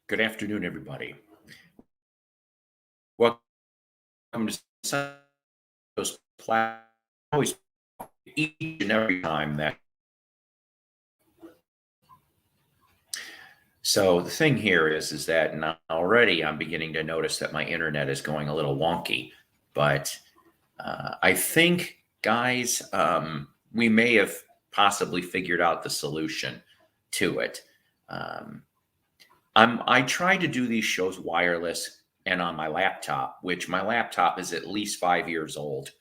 Good afternoon, everybody. Welcome to Santos Plaza. Always each and every time that. So the thing here is that now already I'm beginning to notice that my internet is going a little wonky, but I think, guys, we may have possibly figured out the solution to it. Um, I try to do these shows wireless and on my laptop, which my laptop is at least 5 years old.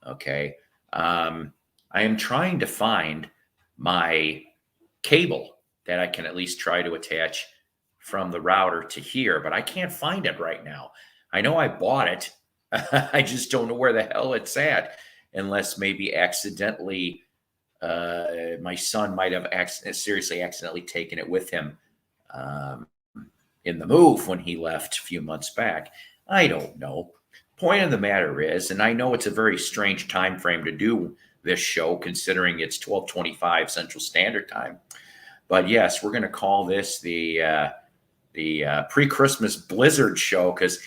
Okay. Um, I am trying to find my cable that I can at least try to attach from the router to here, but I can't find it right now. I know I bought it. I just don't know where the hell it's at, unless maybe accidentally my son might have seriously accidentally taken it with him. Um, in the move when he left a few months back. I don't know. Point of the matter is, and I know it's a very strange time frame to do this show, considering it's 12:25 Central Standard Time. But yes, we're going to call this the pre-Christmas blizzard show because,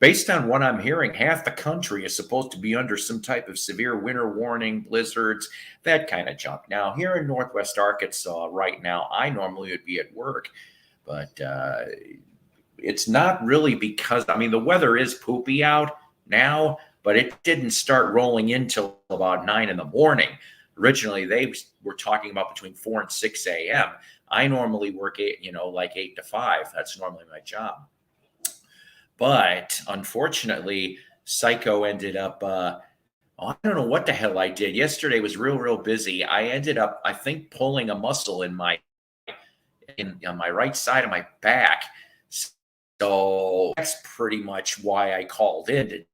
based on what I'm hearing, half the country is supposed to be under some type of severe winter warning, blizzards, that kind of junk. Now, here in Northwest Arkansas right now, I normally would be at work, but it's not really because, I mean, the weather is poopy out now, but it didn't start rolling in till about 9 in the morning. Originally, they were talking about between 4 and 6 a.m. I normally work like 8 to 5. That's normally my job. But unfortunately, Psycho ended up, I don't know what the hell I did. Yesterday was real busy. I ended up, I think, pulling a muscle on my right side of my back. So that's pretty much why I called in today.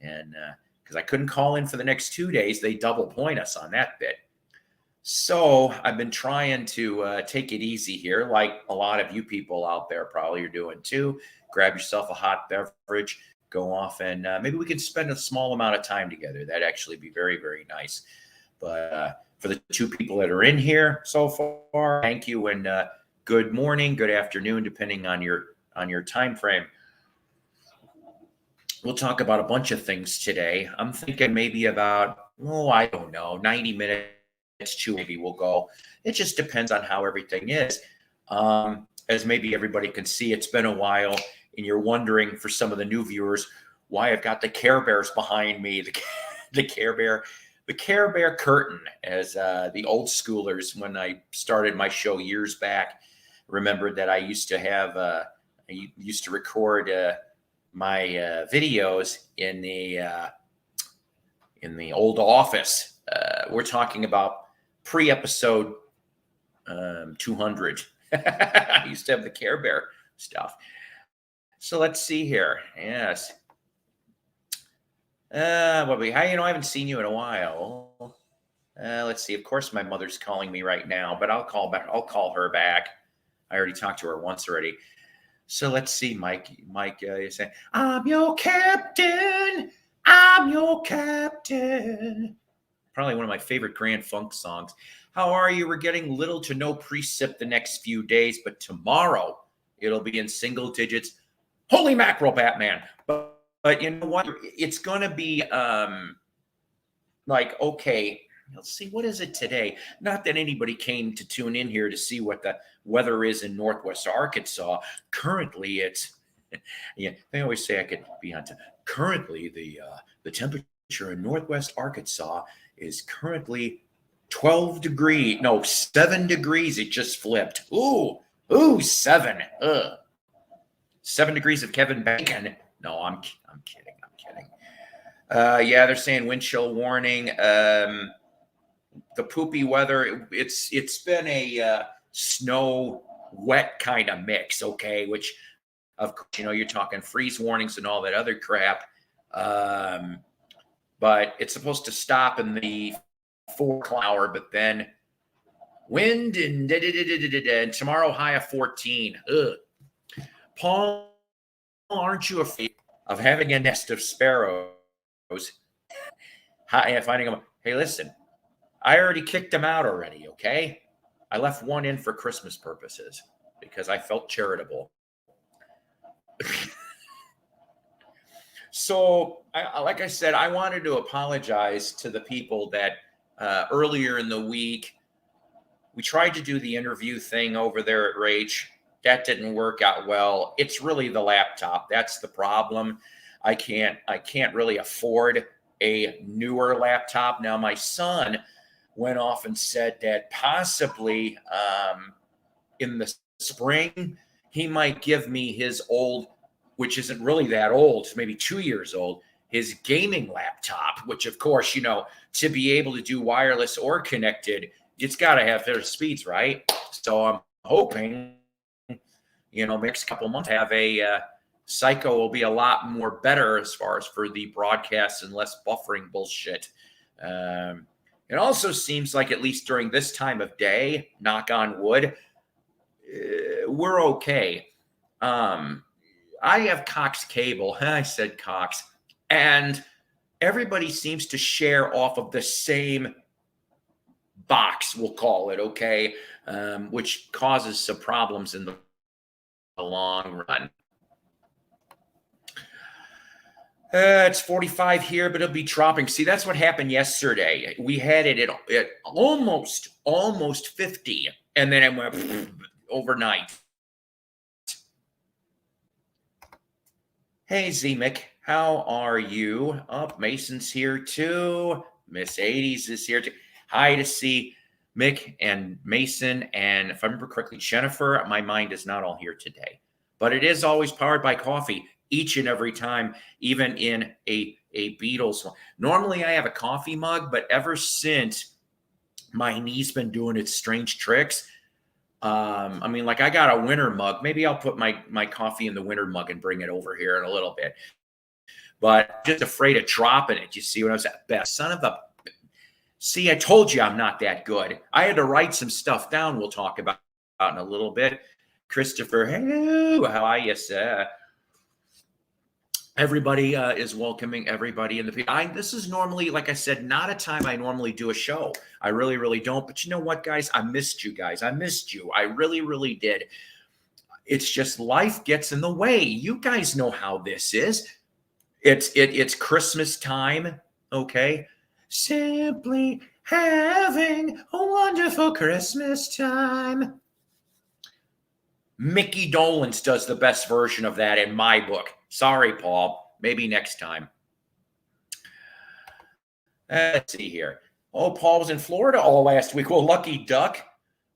And because I couldn't call in for the next 2 days, they double point us on that bit. So I've been trying to take it easy here, like a lot of you people out there probably are doing too. Grab yourself a hot beverage, go off, and maybe we can spend a small amount of time together. That'd actually be very nice. But for the two people that are in here so far, thank you, and good morning, good afternoon, depending on your time frame. We'll talk about a bunch of things today. I'm thinking maybe about, I don't know, 90 minutes to maybe we'll go. It just depends on how everything is. As maybe everybody can see, it's been a while, and you're wondering, for some of the new viewers, why I've got the Care Bears behind me. The Care Bear curtain, as the old schoolers, when I started my show years back, remembered that I used to have, I used to record my videos in the old office. We're talking about pre-episode 200. I used to have the Care Bear stuff. So let's see here. Yes. Bobby, hi. I haven't seen you in a while. Let's see. Of course, my mother's calling me right now, but I'll call back. I'll call her back. I already talked to her once already. So let's see, Mike. Mike is saying, "I'm your captain. I'm your captain." Probably one of my favorite Grand Funk songs. How are you? We're getting little to no precip the next few days, but tomorrow it'll be in single digits. Holy mackerel, Batman! But you know what? It's going to be like, okay, let's see, what is it today? Not that anybody came to tune in here to see what the weather is in Northwest Arkansas. Currently, it's, yeah, they always say I could be on time. Currently, the temperature in Northwest Arkansas is currently 12 degrees. No, 7 degrees. It just flipped. Ooh, 7. 7 degrees of Kevin Bacon. No, I'm kidding. Yeah, they're saying wind chill warning. The poopy weather. It's been a snow wet kind of mix. Okay, which, of course, you're talking freeze warnings and all that other crap. But it's supposed to stop in the 4 o'clock hour, but then wind and tomorrow high of 14. Ugh. Paul, aren't you afraid of having a nest of sparrows? Finding them. Hey, listen, I already kicked them out already, okay? I left one in for Christmas purposes. because I felt charitable. So, like I said, I wanted to apologize to the people that earlier in the week, we tried to do the interview thing over there at Rach. That didn't work out well. It's really the laptop. That's the problem. I can't really afford a newer laptop. Now, my son went off and said that possibly in the spring, he might give me his old, which isn't really that old, maybe 2 years old, his gaming laptop, which of course, to be able to do wireless or connected, it's got to have better speeds, right? So I'm hoping, next couple months have a Psycho will be a lot more better as far as for the broadcasts and less buffering bullshit. It also seems like at least during this time of day, knock on wood, we're okay. I have Cox cable. I said Cox. And everybody seems to share off of the same box, we'll call it, okay? Which causes some problems in the long run. It's 45 here, but it'll be dropping. See, that's what happened yesterday. We had it at almost 50, and then it went overnight. Hey, Zemek, how are you? Mason's here too. Miss 80s is here too. Hi to see Mick and Mason, and if I remember correctly, Jennifer. My mind is not all here today, but it is always powered by coffee each and every time, even in a Beatles one. Normally I have a coffee mug, but ever since my knee's been doing its strange tricks, I got a winter mug. Maybe I'll put my coffee in the winter mug and bring it over here in a little bit. But I'm just afraid of dropping it. You see what I was at? Best son of a... See, I told you I'm not that good. I had to write some stuff down we'll talk about in a little bit. Christopher, hello, how are you, sir? Everybody is welcoming everybody in the... This is normally, like I said, not a time I normally do a show. I really, really don't. But you know what, guys? I missed you guys. I missed you. I really, really did. It's just life gets in the way. You guys know how this is. It's Christmas time, okay? Simply having a wonderful Christmas time. Mickey Dolenz does the best version of that in my book. Sorry, Paul. Maybe next time. Let's see here. Oh, Paul was in Florida all last week. Well, lucky duck.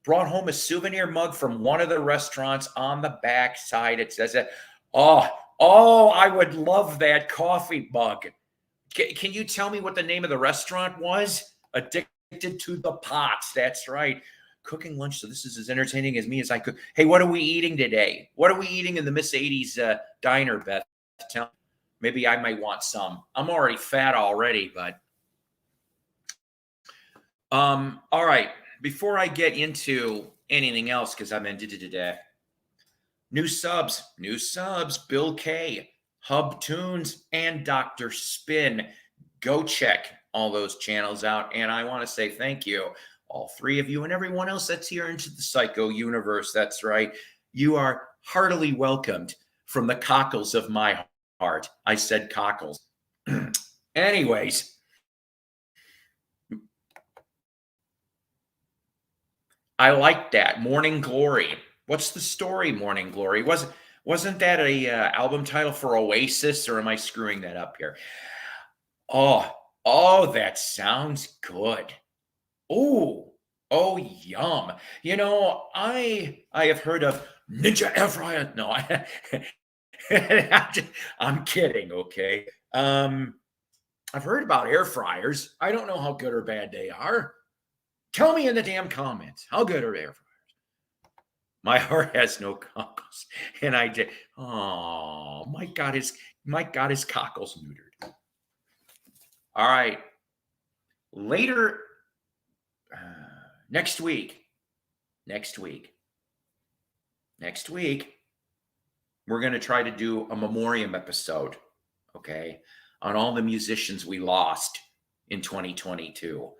Brought home a souvenir mug from one of the restaurants. On the back side, it says that. Oh, I would love that coffee mug. Can you tell me what the name of the restaurant was? Addicted to the Pots. That's right. Cooking lunch, so this is as entertaining as me as I cook. Hey, what are we eating today? What are we eating in the Miss 80s diner, Beth? Maybe I might want some. I'm already fat already, but... all right. Before I get into anything else, because I'm into today, new subs, Bill K, Hub Tunes, and Dr. Spin. Go check all those channels out, and I want to say thank you. All three of you and everyone else that's here into the Psycho universe. That's right. You are heartily welcomed from the cockles of my heart. I said cockles. Anyways, I like that. Morning Glory. What's the story, Morning Glory? Wasn't that a album title for Oasis, or am I screwing that up here? Oh, that sounds good. Oh, yum. I have heard of Ninja Air Fryer. No, I'm kidding, okay? I've heard about air fryers. I don't know how good or bad they are. Tell me in the damn comments, how good are air fryers? My heart has no cockles. And I did. Oh, my God, his cockles neutered. All right. Later... Next week, we're going to try to do a memoriam episode, okay, on all the musicians we lost in 2022.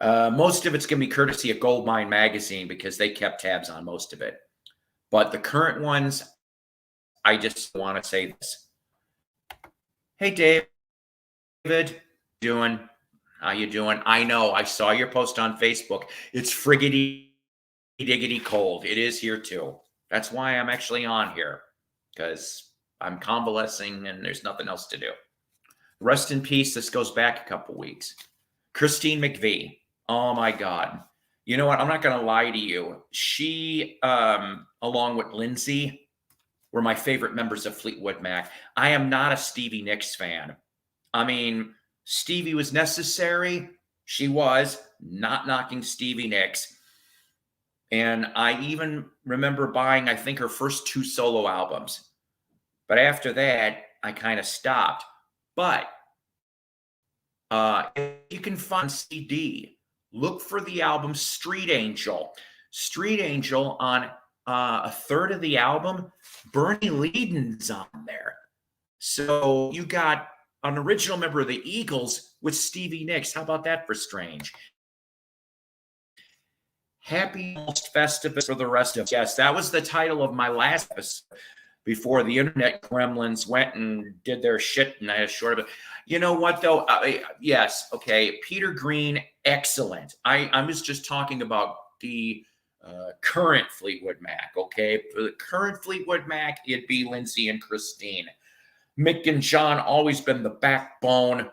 Most of it's going to be courtesy of Goldmine Magazine because they kept tabs on most of it. But the current ones, I just want to say this. Hey, David, doing? How you doing? I know. I saw your post on Facebook. It's friggity diggity cold. It is here too. That's why I'm actually on here, because I'm convalescing and there's nothing else to do. Rest in peace. This goes back a couple weeks. Christine McVie. Oh my God. You know what? I'm not going to lie to you. She, along with Lindsay, were my favorite members of Fleetwood Mac. I am not a Stevie Nicks fan. I mean, Stevie was necessary. She was, not knocking Stevie Nicks. And I even remember buying, I think, her first 2 solo albums. But after that, I kind of stopped. But if you can find CD, look for the album Street Angel. Street Angel, on a third of the album, Bernie Leadon's on there. So you got an original member of the Eagles with Stevie Nicks. How about that for strange? Happy Festivus for the rest of us. Yes, that was the title of my last episode before the internet gremlins went and did their shit, and I had short of it. You know what, though? Yes, okay. Peter Green, excellent. I was just talking about the current Fleetwood Mac, okay? For the current Fleetwood Mac, it'd be Lindsay and Christine. Mick and John, always been the backbone.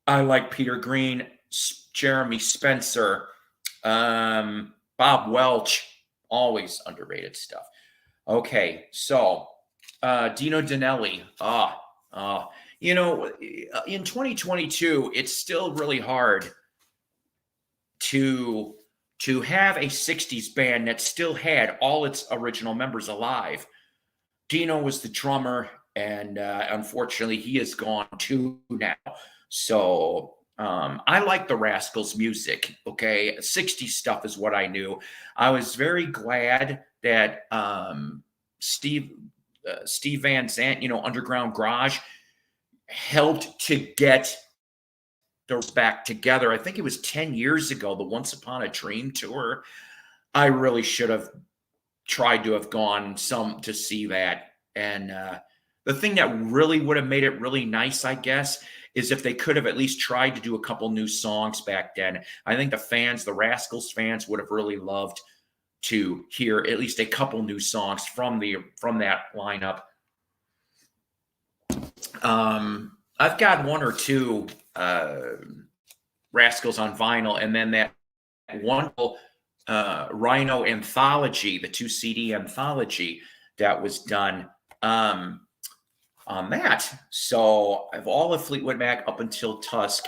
I like Peter Green, Jeremy Spencer, Bob Welch, always underrated stuff. Okay, so Dino Danelli. You know, in 2022, it's still really hard to have a 60s band that still had all its original members alive. Dino was the drummer, and unfortunately, he is gone too now. So I like the Rascals' music. Okay, 60s stuff is what I knew. I was very glad that Steve Van Zandt, Underground Garage, helped to get those back together. I think it was 10 years ago, the Once Upon a Dream tour. I really should have tried to have gone to see that. And the thing that really would have made it really nice, I guess, is if they could have at least tried to do a couple new songs back then. I think the Rascals fans would have really loved to hear at least a couple new songs from that lineup. I've got 1 or 2 Rascals on vinyl, and then that wonderful Rhino anthology, the 2 CD anthology that was done on that. So I have all of Fleetwood Mac up until Tusk.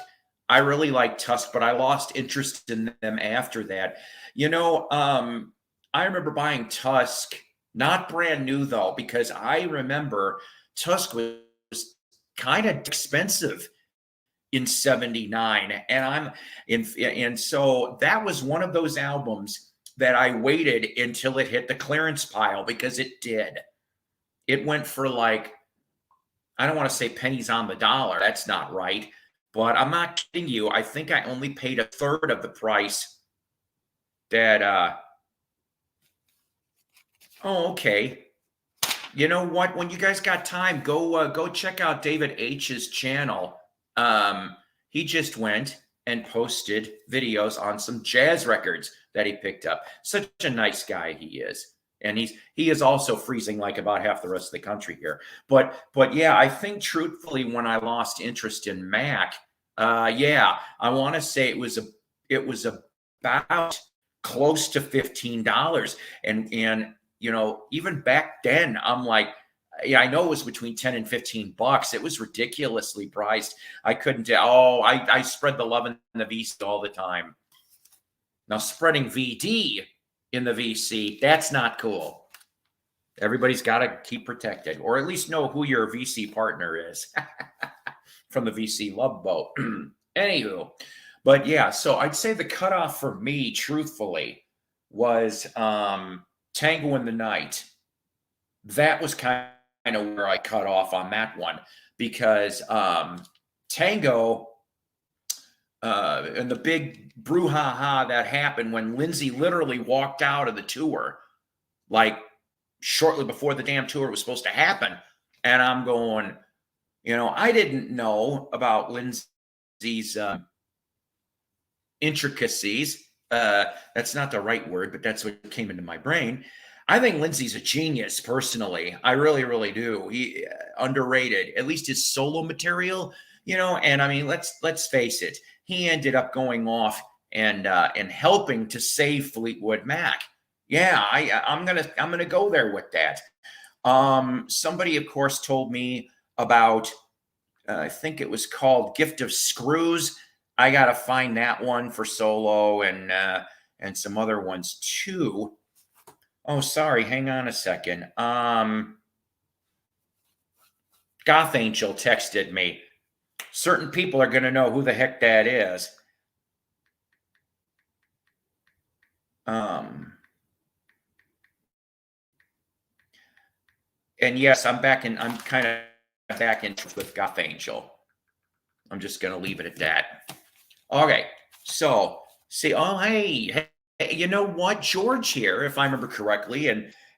I really like Tusk, but I lost interest in them after that. I remember buying Tusk, not brand new though, because I remember Tusk was kind of expensive in 79, and so that was one of those albums that I waited until it hit the clearance pile, because it did. It went for, like, I don't want to say pennies on the dollar. That's not right. But I'm not kidding you. I think I only paid a third of the price that, okay. You know what? When you guys got time, go check out David H's channel. He just went and posted videos on some jazz records that he picked up. Such a nice guy he is. And he is also freezing like about half the rest of the country here. But yeah, I think truthfully, when I lost interest in Mac, I want to say it was about close to $15. And even back then, I'm like, yeah, I know it was between 10 and 15 bucks. It was ridiculously priced. I couldn't I spread the love in the VC all the time. Now, spreading VD in the VC, that's not cool. Everybody's got to keep protected, or at least know who your VC partner is from the VC Love Boat. Anywho, but yeah, so I'd say the cutoff for me, truthfully, was Tango in the Night. That was kind of where I cut off on that one, because Tango and the big brouhaha that happened when Lindsay literally walked out of the tour like shortly before the damn tour was supposed to happen. And I'm going, I didn't know about Lindsay's intricacies. That's not the right word, but that's what came into my brain. I think Lindsay's a genius, personally. I really, really do. He underrated, at least his solo material, And I mean, let's face it. He ended up going off and helping to save Fleetwood Mac. Yeah, I'm gonna go there with that. Somebody, of course, told me about. I think it was called "Gift of Screws." I gotta find that one for solo and some other ones too. Oh, sorry. Hang on a second. Goth Angel texted me. Certain people are going to know who the heck that is. And yes, I'm kind of back in with Goth Angel. I'm just going to leave it at that. Okay. So, see, oh, hey, you know what? George here, if I remember correctly,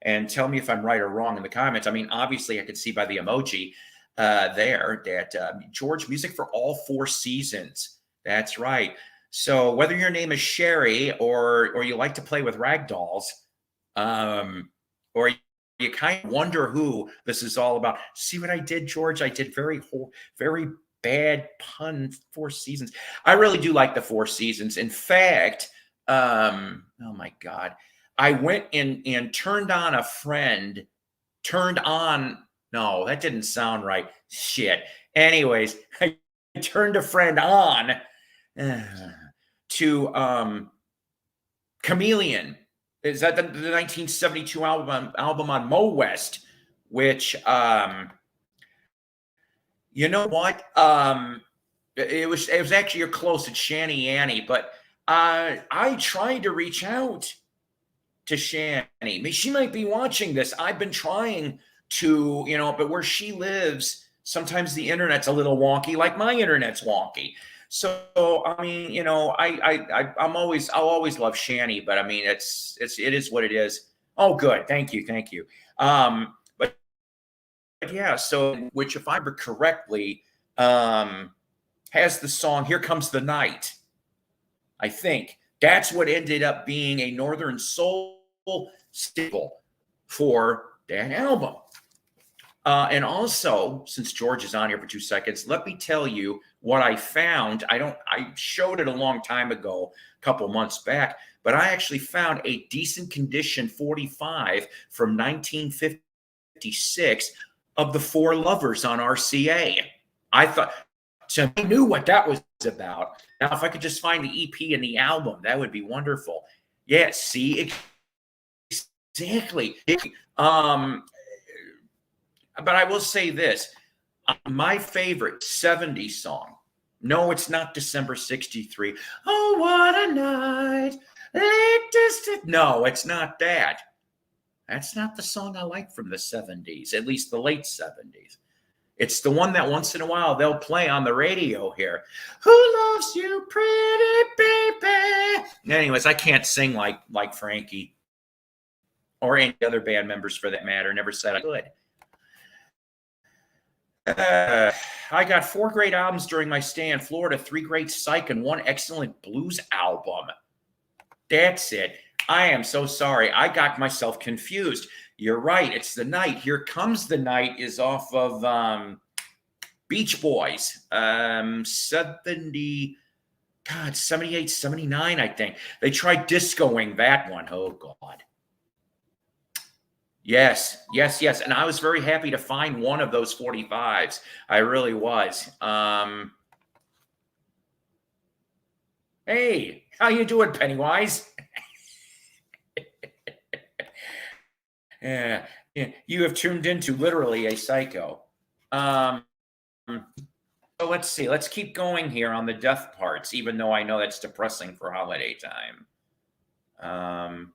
and tell me if I'm right or wrong in the comments. I mean, obviously, I could see by the emoji there that George, music for all 4 seasons. That's right. So whether your name is Sherry or you like to play with rag dolls, or you kind of wonder who this is all about. See what I did, George? I did very bad pun. 4 seasons. I really do like the 4 seasons. In fact, oh my God, I went and turned on a friend. No, that didn't sound right. Shit. Anyways, I turned a friend on to Chameleon. Is that the 1972 album on Mo West, which you know what? It was actually you're close. It's Shanny Annie, but I tried to reach out to Shani. She might be watching this. I've been trying to, but where she lives, sometimes the internet's a little wonky, like my internet's wonky. So I mean, I'll always love Shani, but I mean, it is what it is. Oh, good, thank you. But yeah, so which, if I remember correctly, has the song "Here Comes the Night." I think that's what ended up being a Northern Soul staple for that album. And also, since George is on here for 2 seconds, let me tell you what I found. I showed it a long time ago, a couple months back, but I actually found a decent condition 45 from 1956 of the 4 Lovers on RCA. So I knew what that was about. Now, if I could just find the EP and the album, that would be wonderful. Yeah, see, exactly. But I will say this. My favorite 70s song, no, it's not December 63. Oh, what a night. No, it's not that. That's not the song I like from the 70s, at least the late 70s. It's the one that once in a while they'll play on the radio here. Who loves you, pretty baby? Anyways, I can't sing like Frankie or any other band members for that matter. Never said I could. I got 4 great albums during my stay in Florida, 3 great psych, and 1 excellent blues album. That's it. I am so sorry. I got myself confused. You're right. It's The Night. Here Comes the Night is off of Beach Boys. 78, 79, I think. They tried discoing that one. Oh, God. Yes. And I was very happy to find one of those 45s. I really was. Hey, how you doing, Pennywise? Yeah, you have tuned into literally a psycho. So let's see. Let's keep going here on the death parts, even though I know that's depressing for holiday time.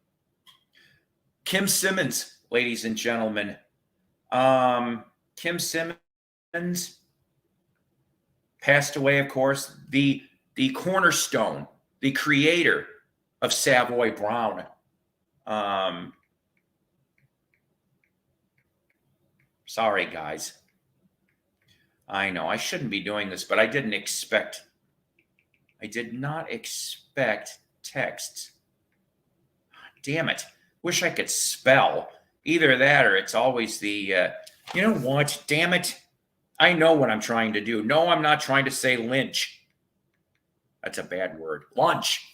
Kim Simmons, ladies and gentlemen. Kim Simmons passed away, of course, the cornerstone, the creator of Savoy Brown. Sorry, guys. I know I shouldn't be doing this, but I did not expect texts. Damn it. Wish I could spell. Either that or it's always you know what? Damn it. I know what I'm trying to do. No, I'm not trying to say lynch. That's a bad word. Lunch.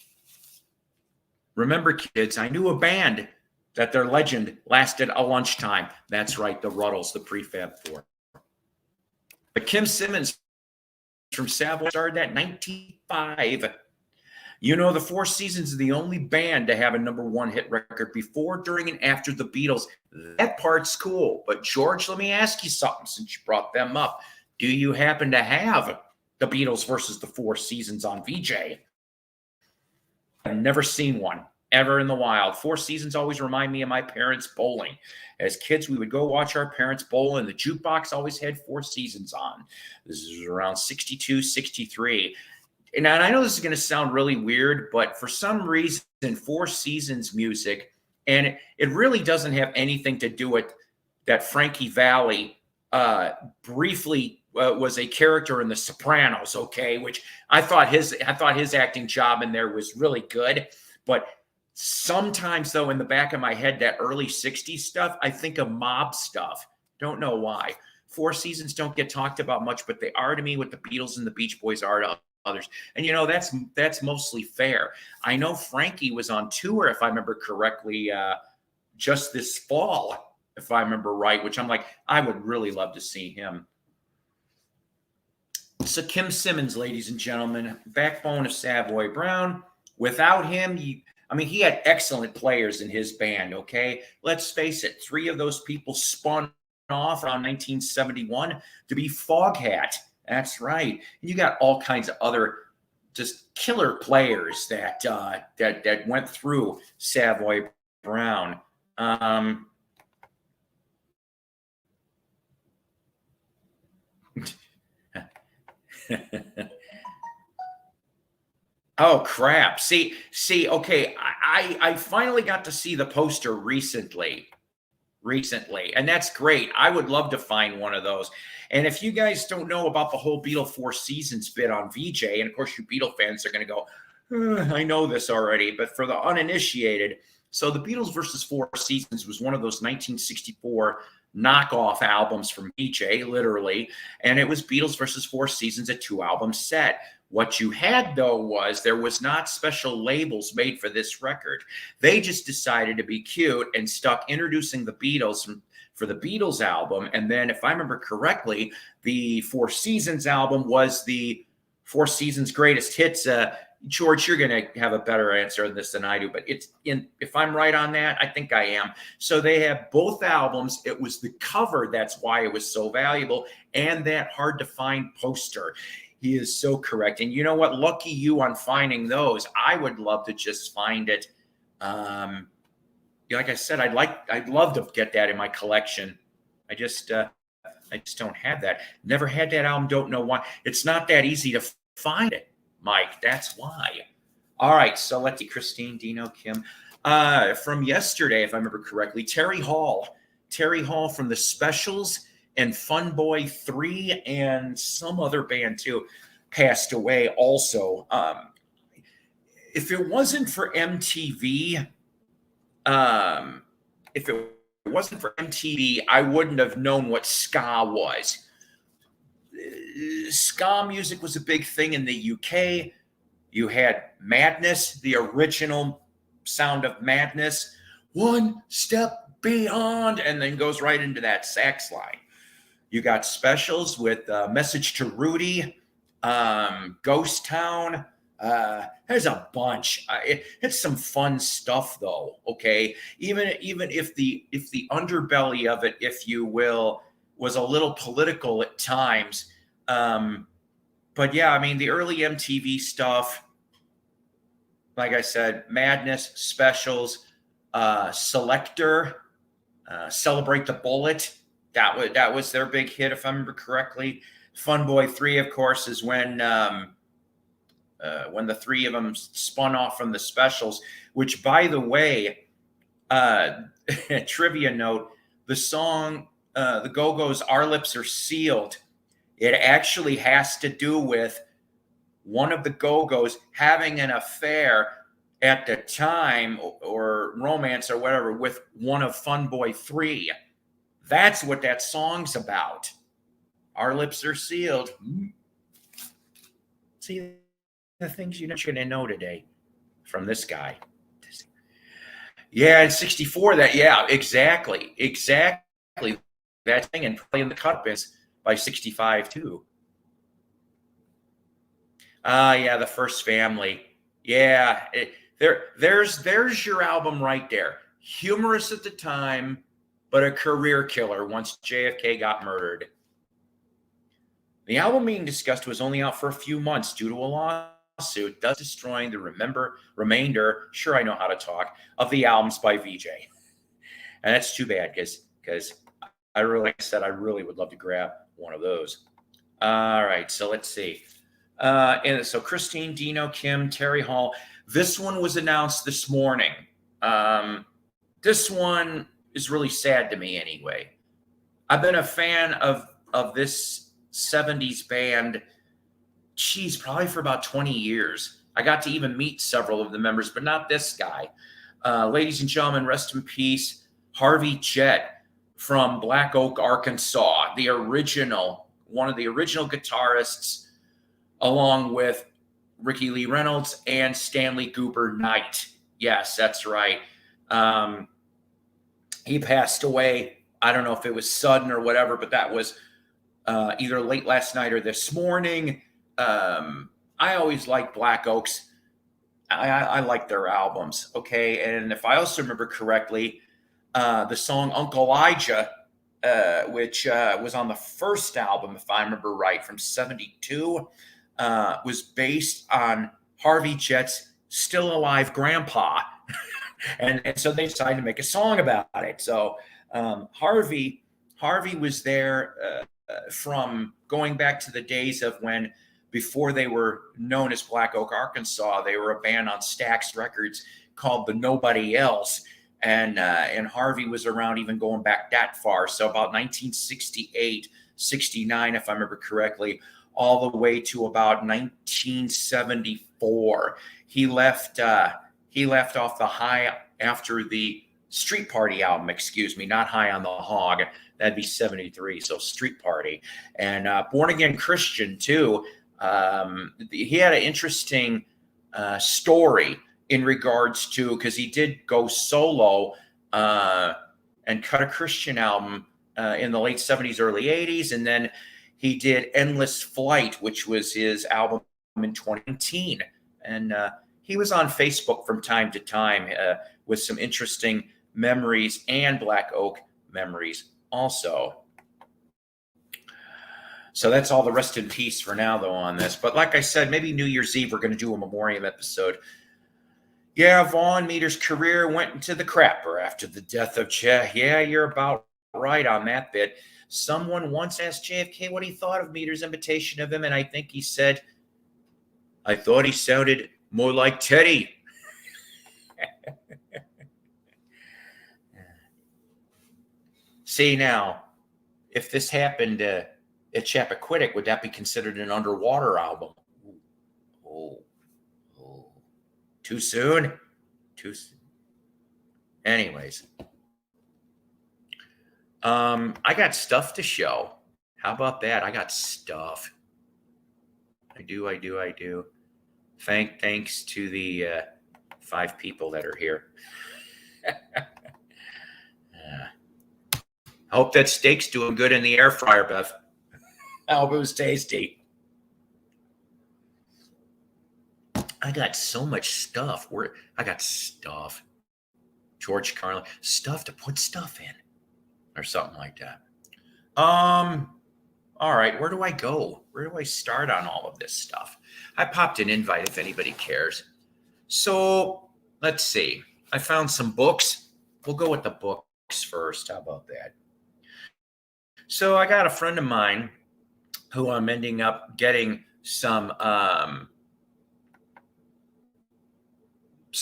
Remember, kids, I knew a band that their legend lasted a lunchtime. That's right, the Ruddles, the prefab four. But Kim Simmons from Savoy started that in 1995. You know, the Four Seasons is the only band to have a #1 hit record before, during, and after the Beatles. That part's cool. But George, let me ask you something since you brought them up. Do you happen to have the Beatles versus the Four Seasons on VJ? I've never seen one ever in the wild. Four Seasons always remind me of my parents bowling. As kids, we would go watch our parents bowl, and the jukebox always had Four Seasons on. This is around 62, 63. And I know this is going to sound really weird, but for some reason, Four Seasons music, and it really doesn't have anything to do with that Frankie Valli briefly was a character in The Sopranos, okay, which I thought his acting job in there was really good. But sometimes, though, in the back of my head, that early 60s stuff, I think of mob stuff. Don't know why. Four Seasons don't get talked about much, but they are to me what the Beatles and the Beach Boys are to others. And, you know, that's mostly fair. I know Frankie was on tour, if I remember correctly, just this fall, if I remember right, which I'm like, I would really love to see him. So Kim Simmons, ladies and gentlemen, backbone of Savoy Brown. Without him, he had excellent players in his band, okay? Let's face it, 3 of those people spun off around 1971 to be Foghat. That's right. And you got all kinds of other just killer players that went through Savoy Brown. Oh crap. See, okay. I finally got to see the poster recently, and that's great. I would love to find one of those. And if you guys don't know about the whole Beatle Four Seasons bit on VJ, and of course you Beatle fans are going to go, I know this already, but for the uninitiated, so the Beatles versus Four Seasons was one of those 1964 knockoff albums from VJ, literally, and it was Beatles versus Four Seasons, a 2-album set. What you had, though, was there was not special labels made for this record. They just decided to be cute and stuck introducing the Beatles for the Beatles album. And then, if I remember correctly, the Four Seasons album was the Four Seasons Greatest Hits. George, you're going to have a better answer on this than I do, but if I'm right on that, I think I am. So they have both albums. It was the cover that's why it was so valuable, and that hard to find poster. He is so correct. And you know what? Lucky you on finding those. I would love to just find it. Like I said, I'd love to get that in my collection. I just don't have that. Never had that album. Don't know why. It's not that easy to find it, Mike. That's why. All right. So let's see. Christine, Dino, Kim. From yesterday, if I remember correctly, Terry Hall from the Specials and Fun Boy 3 and some other band too passed away also. If it wasn't for MTV, I wouldn't have known what ska was. Ska music was a big thing in the UK. You had Madness, the original sound of Madness, one step beyond, and then goes right into that sax line. You got Specials with Message to Rudy, Ghost Town. There's a bunch. It's some fun stuff, though. Okay, even if the underbelly of it, if you will, was a little political at times. But yeah, I mean the early MTV stuff. Like I said, Madness, Specials, Selector, Celebrate the Bullet. That was their big hit, if I remember correctly. Fun Boy 3, of course, is when the 3 of them spun off from the Specials, which, by the way, trivia note, the song the Go-Go's Our Lips Are Sealed, it actually has to do with one of the Go-Go's having an affair at the time, or romance or whatever, with one of Fun Boy 3. That's what that song's about. Our lips are sealed. See the things you're not going to know today from this guy. Yeah, in 64, exactly. That thing, and playing the cut is by 65 too. Yeah, The First Family. Yeah, there's your album right there. Humorous at the time, but a career killer once JFK got murdered. The album being discussed was only out for a few months due to a lawsuit, thus destroying the remainder, sure I know how to talk, of the albums by VJ. And that's too bad, because I really would love to grab one of those. All right, so let's see. And so Christine, Dino, Kim, Terry Hall. This one was announced this morning. This one is really sad to me anyway. I've been a fan of this 70s band, probably for about 20 years. I got to even meet several of the members, but not this guy. Ladies and gentlemen, rest in peace, Harvey Jett from Black Oak, Arkansas, one of the original guitarists, along with Ricky Lee Reynolds and Stanley Goober Knight. Yes, that's right. He passed away. I don't know if it was sudden or whatever, but that was either late last night or this morning. I always liked Black Oaks. I like their albums. Okay. And if I also remember correctly, the song Uncle Elijah, which was on the first album, if I remember right, from 72, was based on Harvey Jett's Still Alive Grandpa. and so they decided to make a song about it. So Harvey was there from going back to the days of when, before they were known as Black Oak, Arkansas, they were a band on Stax Records called The Nobody Else. And Harvey was around even going back that far. So about 1968, 69, if I remember correctly, all the way to about 1974. He left off the high after the Street Party album, not High on the Hog. That'd be 73. So Street Party. And Born Again Christian too. He had an interesting story in regards to, because he did go solo and cut a Christian album in the late 70s, early 80s. And then he did Endless Flight, which was his album in 2019. And he was on Facebook from time to time with some interesting memories and Black Oak memories also. So that's all the rest in peace for now, though, on this. But like I said, maybe New Year's Eve, we're going to do a memoriam episode. Yeah, Vaughn Meter's career went into the crapper after the death of Che. Yeah, you're about right on that bit. Someone once asked JFK what he thought of Meter's imitation of him, and I think he said, I thought he sounded more like Teddy. See, now, if this happened at Chappaquiddick, would that be considered an underwater album? Oh. Too soon? Too soon. Anyways. I got stuff to show. How about that? I got stuff. I do. Thanks to the 5 people that are here. I hope that steak's doing good in the air fryer, Bev. I hope it was tasty. I got so much stuff. I got stuff. George Carlin, stuff to put stuff in, or something like that. All right, where do I go? Where do I start on all of this stuff? I popped an invite if anybody cares. So let's see. I found some books. We'll go with the books first. How about that? So I got a friend of mine who I'm ending up getting some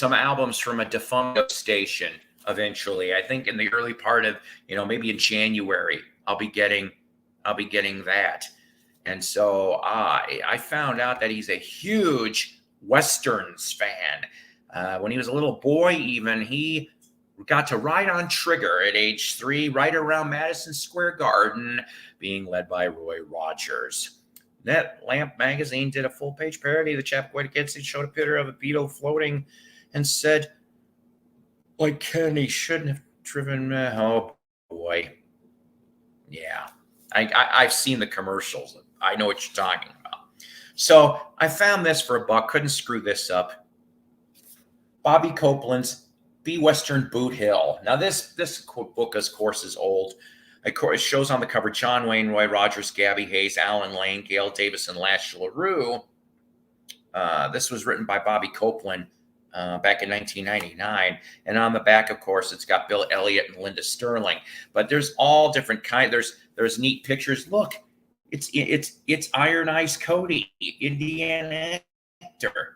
albums from a defunct station eventually. I think in the early part of, maybe in January I'll be getting that. And so I found out that he's a huge Westerns fan. When he was a little boy, even, he got to ride on Trigger at age 3, right around Madison Square Garden, being led by Roy Rogers. That Lamp magazine did a full-page parody of the Chappaquiddick Kids. It showed a picture of a beetle floating and said, like Kenny shouldn't have driven. Oh, boy. Yeah. I've seen the commercials. I know what you're talking about. So I found this for $1. Couldn't screw this up. Bobby Copeland's Be Western Boot Hill. Now, this book, of course, is old. It shows on the cover John Wayne, Roy Rogers, Gabby Hayes, Alan Lane, Gail Davis, and Lash LaRue. This was written by Bobby Copeland back in 1999. And on the back, of course, it's got Bill Elliott and Linda Sterling. But there's all different kinds. There's neat pictures. Look, it's Iron Eyes Cody, Indiana actor.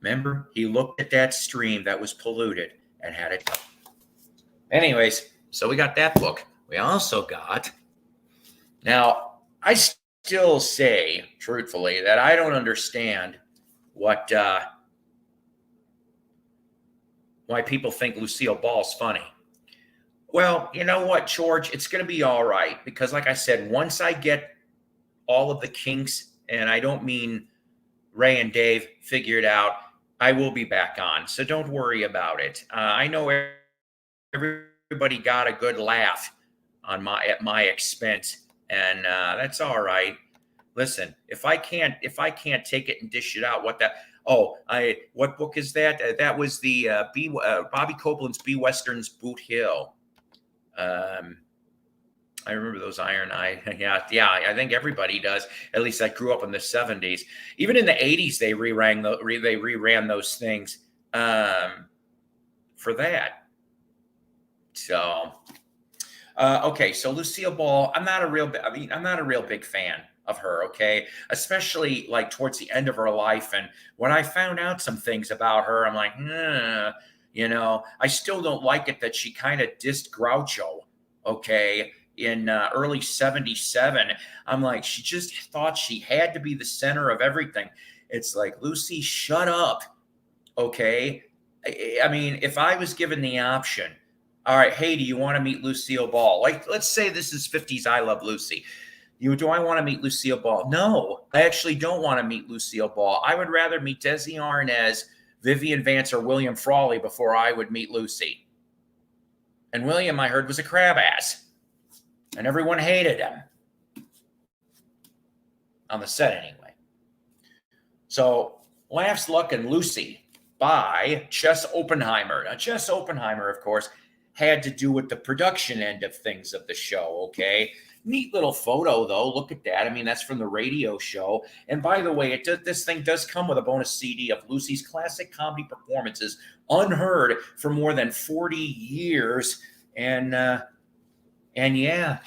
Remember, he looked at that stream that was polluted and had it. Anyways, so we got that book. We also got, now, I still say, truthfully, that I don't understand why people think Lucille Ball's funny. Well, you know what, George? It's going to be all right. Because like I said, once I get all of the kinks, and I don't mean Ray and Dave, figured out, I will be back on. So don't worry about it. I know everybody got a good laugh at my expense, and that's all right. Listen, if I can't take it and dish it out, what book is that? That was the Bobby Copeland's Be Western's Boot Hill. I remember those Iron Eye. Yeah. I think everybody does. At least I grew up in the 70s. Even in the 80s, they reran those things for that. So, okay. So Lucille Ball, I'm not a real big fan of her. Okay, especially like towards the end of her life, and when I found out some things about her, I'm like, I still don't like it that she kind of dissed Groucho. Okay. In early 77, I'm like, she just thought she had to be the center of everything. It's like, Lucy, shut up. Okay. I mean, if I was given the option, all right, hey, do you want to meet Lucille Ball? Like, let's say this is 50s I Love Lucy. Do I want to meet Lucille Ball? No, I actually don't want to meet Lucille Ball. I would rather meet Desi Arnaz, Vivian Vance, or William Frawley before I would meet Lucy. And William, I heard, was a crab ass. And everyone hated him. On the set, anyway. So, Laughs, Luck, and Lucy by Chess Oppenheimer. Now, Chess Oppenheimer, of course, had to do with the production end of things of the show, okay? Neat little photo, though. Look at that. I mean, that's from the radio show. And by the way, this thing does come with a bonus CD of Lucy's classic comedy performances, unheard for more than 40 years. And yeah,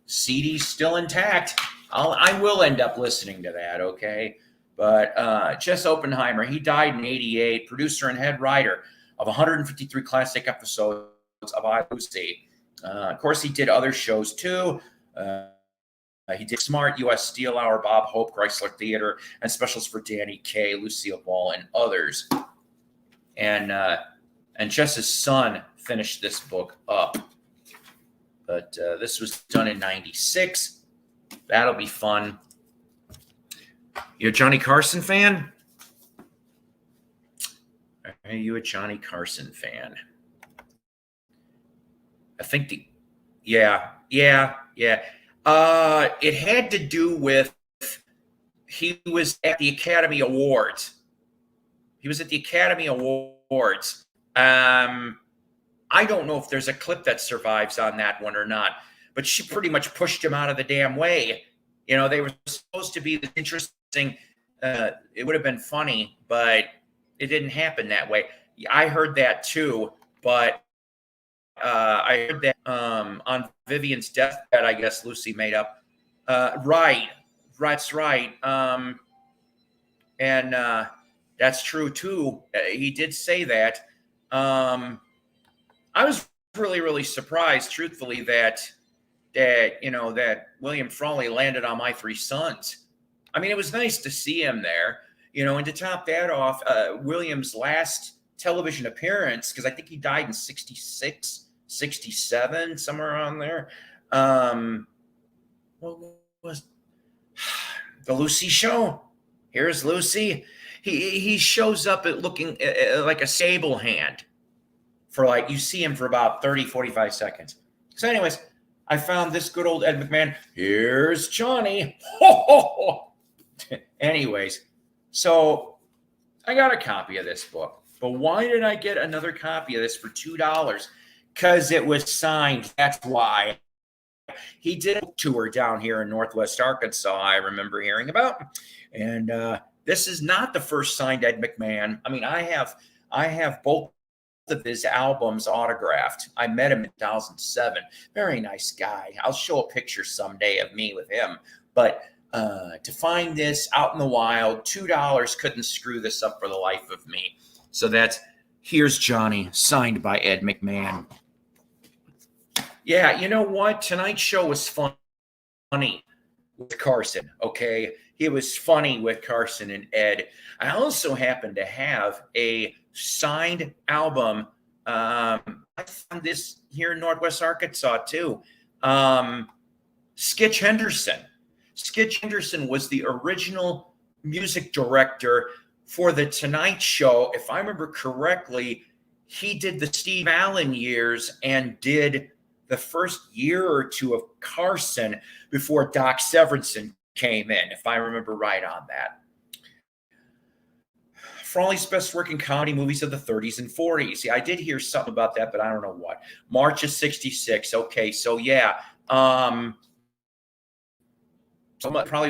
CD's still intact. I will end up listening to that, okay? But Chess Oppenheimer, he died in 88, producer and head writer of 153 classic episodes of I, Lucy. Of course, he did other shows, too. He did Smart, U.S. Steel Hour, Bob Hope, Chrysler Theater, and specials for Danny Kaye, Lucille Ball, and others. And Chess's son finished this book up. But this was done in 96. That'll be fun. You a Johnny Carson fan? Are you a Johnny Carson fan? I think yeah. It had to do with, he was at the Academy Awards. I don't know if there's a clip that survives on that one or not, but she pretty much pushed him out of the damn way. They were supposed to be interesting. It would have been funny, but it didn't happen that way. I heard that too, but I heard that on Vivian's deathbed, I guess Lucy made up. Right. That's right. And that's true too. He did say that. I was really, really surprised, truthfully, that William Frawley landed on My Three Sons. I mean, it was nice to see him there, and to top that off, William's last television appearance, because I think he died in 66, 67, somewhere around there. What was the Lucy Show? Here's Lucy. He shows up at looking like a stable hand for you see him for about 30, 45 seconds. So anyways, I found this good old Ed McMahon. Here's Johnny. Ho, ho, ho. Anyways, so I got a copy of this book. But why did I get another copy of this for $2? Because it was signed. That's why. He did a tour down here in Northwest Arkansas, I remember hearing about. And this is not the first signed Ed McMahon. I mean, I have both of his albums autographed. I met him in 2007. Very nice guy. I'll show a picture someday of me with him. But to find this out in the wild, $2 couldn't screw this up for the life of me. So that's Here's Johnny, signed by Ed McMahon. Yeah, you know what? Tonight's show was funny with Carson, okay? It was funny with Carson and Ed. I also happen to have a signed album. I found this here in Northwest Arkansas, too. Skitch Henderson. Skitch Henderson was the original music director for The Tonight Show. If I remember correctly, he did the Steve Allen years and did the first year or two of Carson before Doc Severinsen came in, if I remember right on that. Frawley's best working comedy movies of the 30s and 40s. Yeah, I did hear something about that, but I don't know what. March of 66. Okay, so yeah. Probably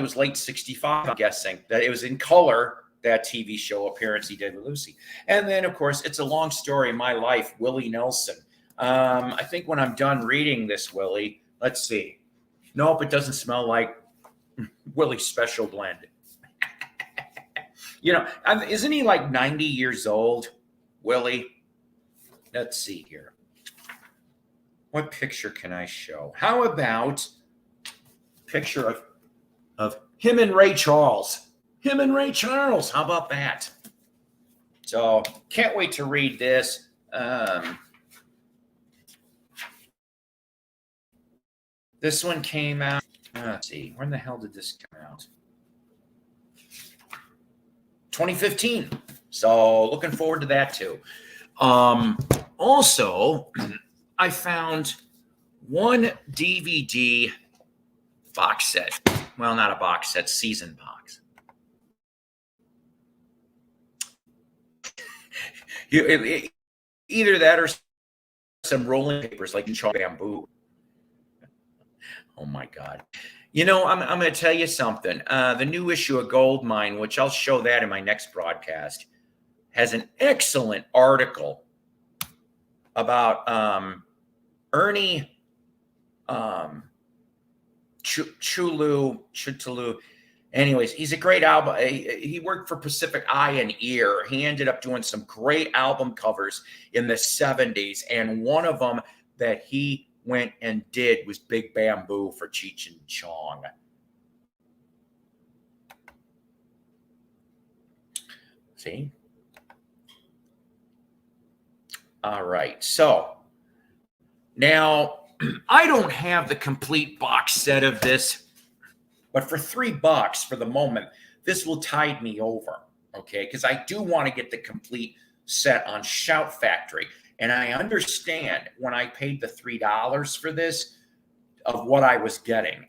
was late 65, I'm guessing. That it was in color, that TV show appearance he did with Lucy. And then, of course, It's a Long Story in My Life, Willie Nelson. I think when I'm done reading this, Willie, let's see. Nope, it doesn't smell like Willie's Special Blend. Isn't he like 90 years old, Willie? Let's see here. What picture can I show? How about a picture of him and Ray Charles? Him and Ray Charles. How about that? So can't wait to read this. This one came out. Let's see. When the hell did this come out? 2015. So looking forward to that too. Also, I found one DVD box set. Well, not a box set, season box. Either that or some rolling papers like chalk bamboo. Oh my God. I'm going to tell you something. The new issue of Goldmine, which I'll show that in my next broadcast, has an excellent article about Ernie Chutulu. Anyways, he's a great album. He worked for Pacific Eye and Ear. He ended up doing some great album covers in the 70s. And one of them that he went and did was Big Bamboo for Cheech and Chong. See? All right. So now I don't have the complete box set of this, but for $3 for the moment, this will tide me over. Okay. Because I do want to get the complete set on Shout Factory. And I understand when I paid the $3 for this of what I was getting.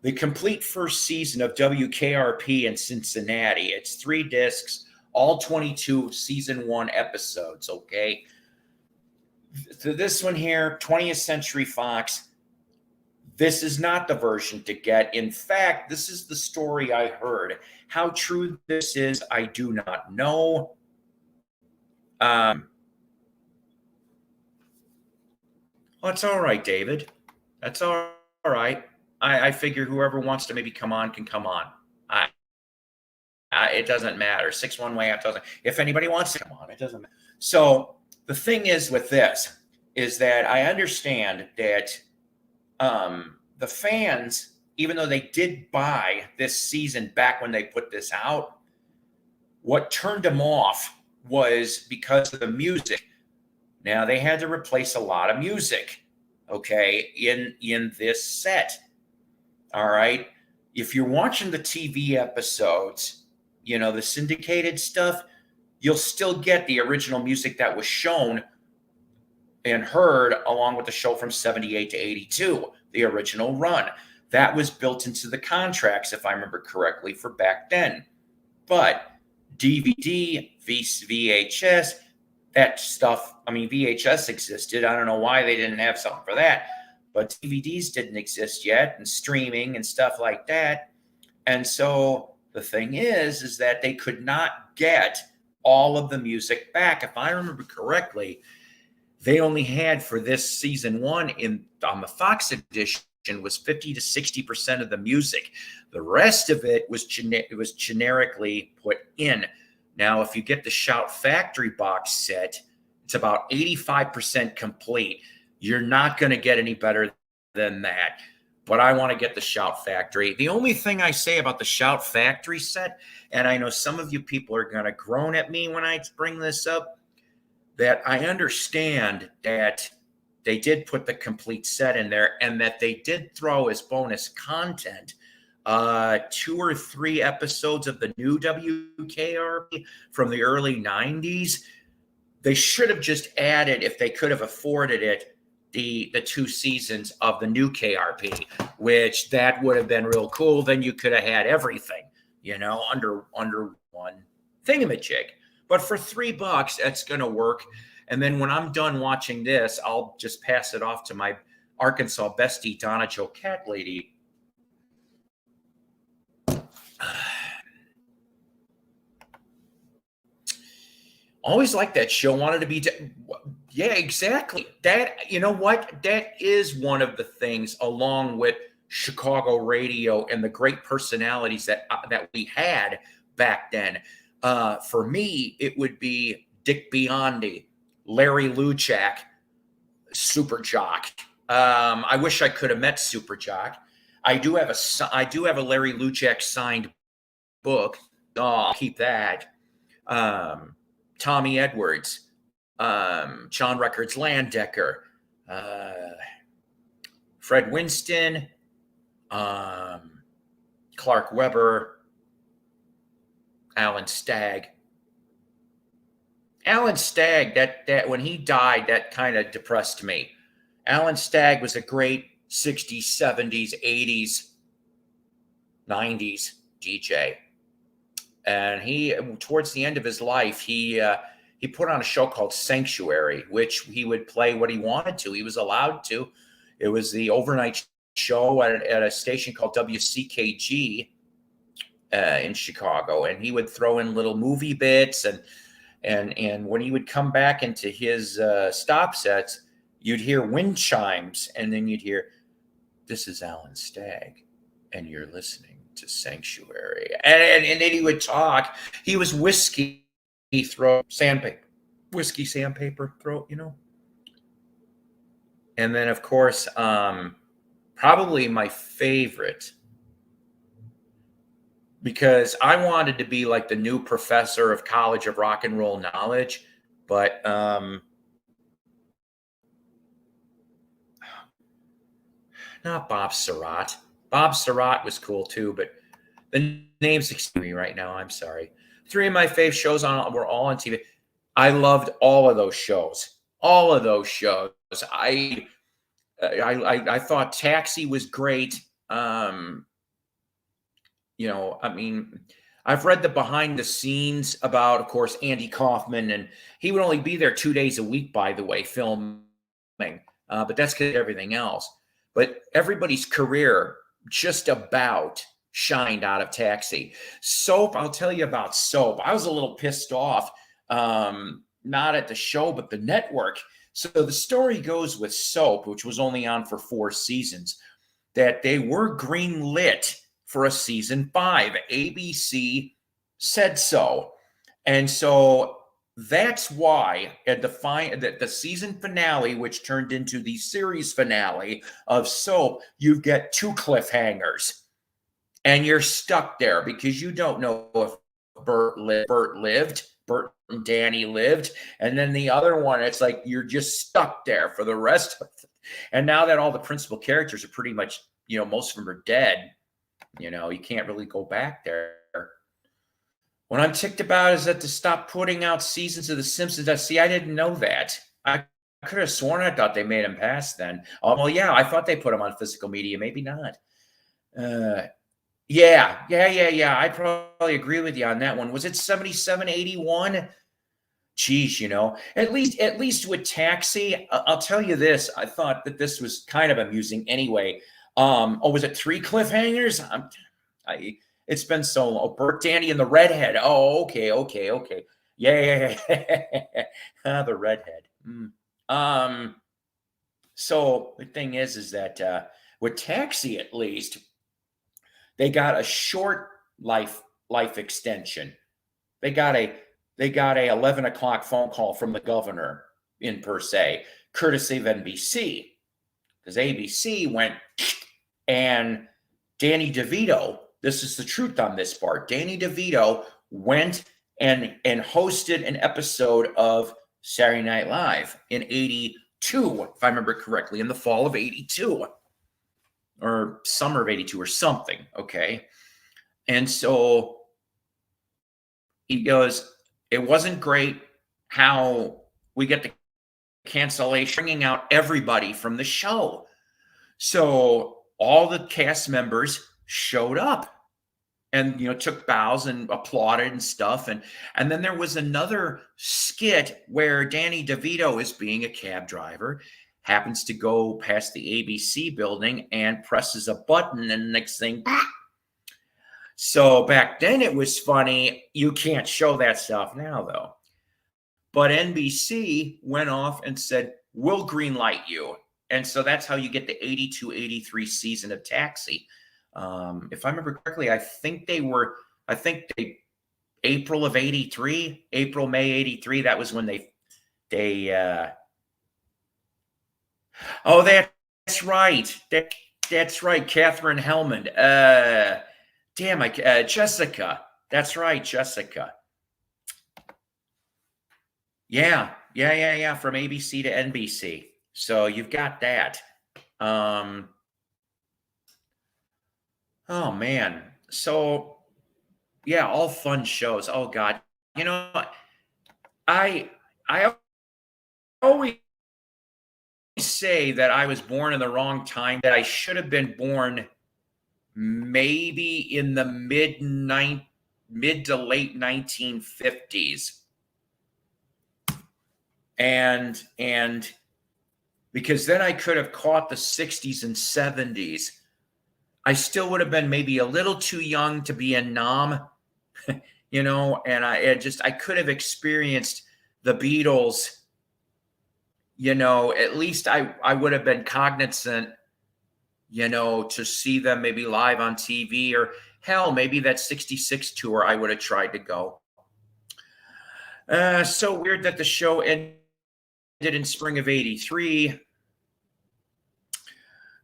The complete first season of WKRP in Cincinnati. It's 3 discs, all 22 season 1 episodes, okay? So this one here, 20th Century Fox. This is not the version to get. In fact, this is the story I heard. How true this is, I do not know. Well, it's all right, David. That's all right. I figure whoever wants to maybe come on can come on. It doesn't matter. 6 one way out doesn't. If anybody wants to come on, it doesn't matter. So the thing is with this is that I understand that the fans, even though they did buy this season back when they put this out, what turned them off was because of the music. Now they had to replace a lot of music, okay, in this set. All right. If you're watching the TV episodes, you know, the syndicated stuff, you'll still get the original music that was shown and heard along with the show from 78 to 82, the original run. That was built into the contracts, if I remember correctly, for back then. But DVD, VHS, that stuff, I mean, VHS existed. I don't know why they didn't have something for that. But DVDs didn't exist yet, and streaming and stuff like that. And so the thing is that they could not get all of the music back. If I remember correctly, they only had for this season 1 on the Fox edition was 50 to 60% of the music. The rest of it was generically put in. Now, if you get the Shout Factory box set, it's about 85% complete. You're not going to get any better than that. But I want to get the Shout Factory. The only thing I say about the Shout Factory set, and I know some of you people are going to groan at me when I bring this up, that I understand that they did put the complete set in there and that they did throw as bonus content 2 or 3 episodes of the new WKRP from the early 90s. They should have just added, if they could have afforded it, the 2 seasons of the new KRP, which that would have been real cool. Then you could have had everything, you know, under one thingamajig. But for $3, that's going to work. And then when I'm done watching this, I'll just pass it off to my Arkansas bestie, Donna Jo Cat Lady. Always liked that show. Wanted to be, yeah, exactly. That, you know what? That is one of the things, along with Chicago radio and the great personalities that we had back then. For me, it would be Dick Biondi, Larry Luchak, Super Jock. I wish I could have met Super Jock. I do have a Larry Luchak signed book. Oh, I'll keep that. Tommy Edwards, John Records Landecker, Fred Winston, Clark Weber, Alan Stagg. Alan Stagg, that when he died, that kind of depressed me. Alan Stagg was a great 60s, 70s, 80s, 90s DJ. And he, towards the end of his life, he put on a show called Sanctuary, which he would play what he wanted to. He was allowed to. It was the overnight show at a station called WCKG in Chicago, and he would throw in little movie bits. And when he would come back into his stop sets, you'd hear wind chimes, and then you'd hear, "This is Alan Stagg, and you're listening to Sanctuary." And then he would talk. He was whiskey throat, whiskey sandpaper throat, you know. And then, of course, probably my favorite, because I wanted to be like the new professor of College of Rock and Roll Knowledge, but not Bob Surratt. Bob Surratt was cool too, but the names escape me right now. I'm sorry. 3 of my fave shows were all on TV. I loved all of those shows. All of those shows. I thought Taxi was great. You know, I mean, I've read the behind the scenes about, of course, Andy Kaufman, and he would only be there 2 days a week, by the way, filming. But that's because of everything else. But everybody's career just about shined out of Taxi. Soap, I'll tell you about Soap. I was a little pissed off, not at the show, but the network. So the story goes with Soap, which was only on for 4 seasons, that they were green-lit for a season 5. ABC said so. And so that's why at the season finale, which turned into the series finale of Soap, you get 2 cliffhangers, and you're stuck there because you don't know if Bert lived, Bert and Danny lived, and then the other one, it's like you're just stuck there for the rest of it. And now that all the principal characters are pretty much, most of them are dead, you can't really go back there. What I'm ticked about is that to stop putting out seasons of The Simpsons. See, I didn't know that. I could have sworn I thought they made them pass then. Oh, well, yeah, I thought they put them on physical media. Maybe not. Yeah. I probably agree with you on that one. Was it 77, 81? Geez, at least with Taxi, I'll tell you this. I thought that this was kind of amusing anyway. Was it 3 cliffhangers? It's been so long. Bert, Danny, and the redhead. Oh, okay. Yeah. The redhead. So the thing is that with Taxi, at least, they got a short life extension. They got a 11 o'clock phone call from the governor in per se, courtesy of NBC, because ABC went and Danny DeVito. This is the truth on this part. Danny DeVito went and hosted an episode of Saturday Night Live in 82, if I remember correctly, in the fall of 82 or summer of 82 or something. Okay. And so he goes, it wasn't great how we get the cancellation, bringing out everybody from the show. So all the cast members showed up and took bows and applauded and stuff, and then there was another skit where Danny DeVito is being a cab driver, happens to go past the ABC building and presses a button, and the next thing, so back then it was funny. You can't show that stuff now though, but NBC went off and said, we'll greenlight you. And so that's how you get the 82-83 season of Taxi. If I remember correctly, I think April of 83, May 83, that was when they oh, that's right. That's right. Catherine Hellman. Jessica. That's right, Jessica. Yeah. From ABC to NBC. So you've got that. Oh man. So yeah, all fun shows. Oh God. I always say that I was born in the wrong time, that I should have been born maybe in the mid to late 1950s. And because then I could have caught the 60s and 70s. I still would have been maybe a little too young to be a nom, and I could have experienced the Beatles, at least I would have been cognizant, to see them maybe live on TV, or hell, maybe that 66 tour I would have tried to go. So weird that the show ended in spring of 83.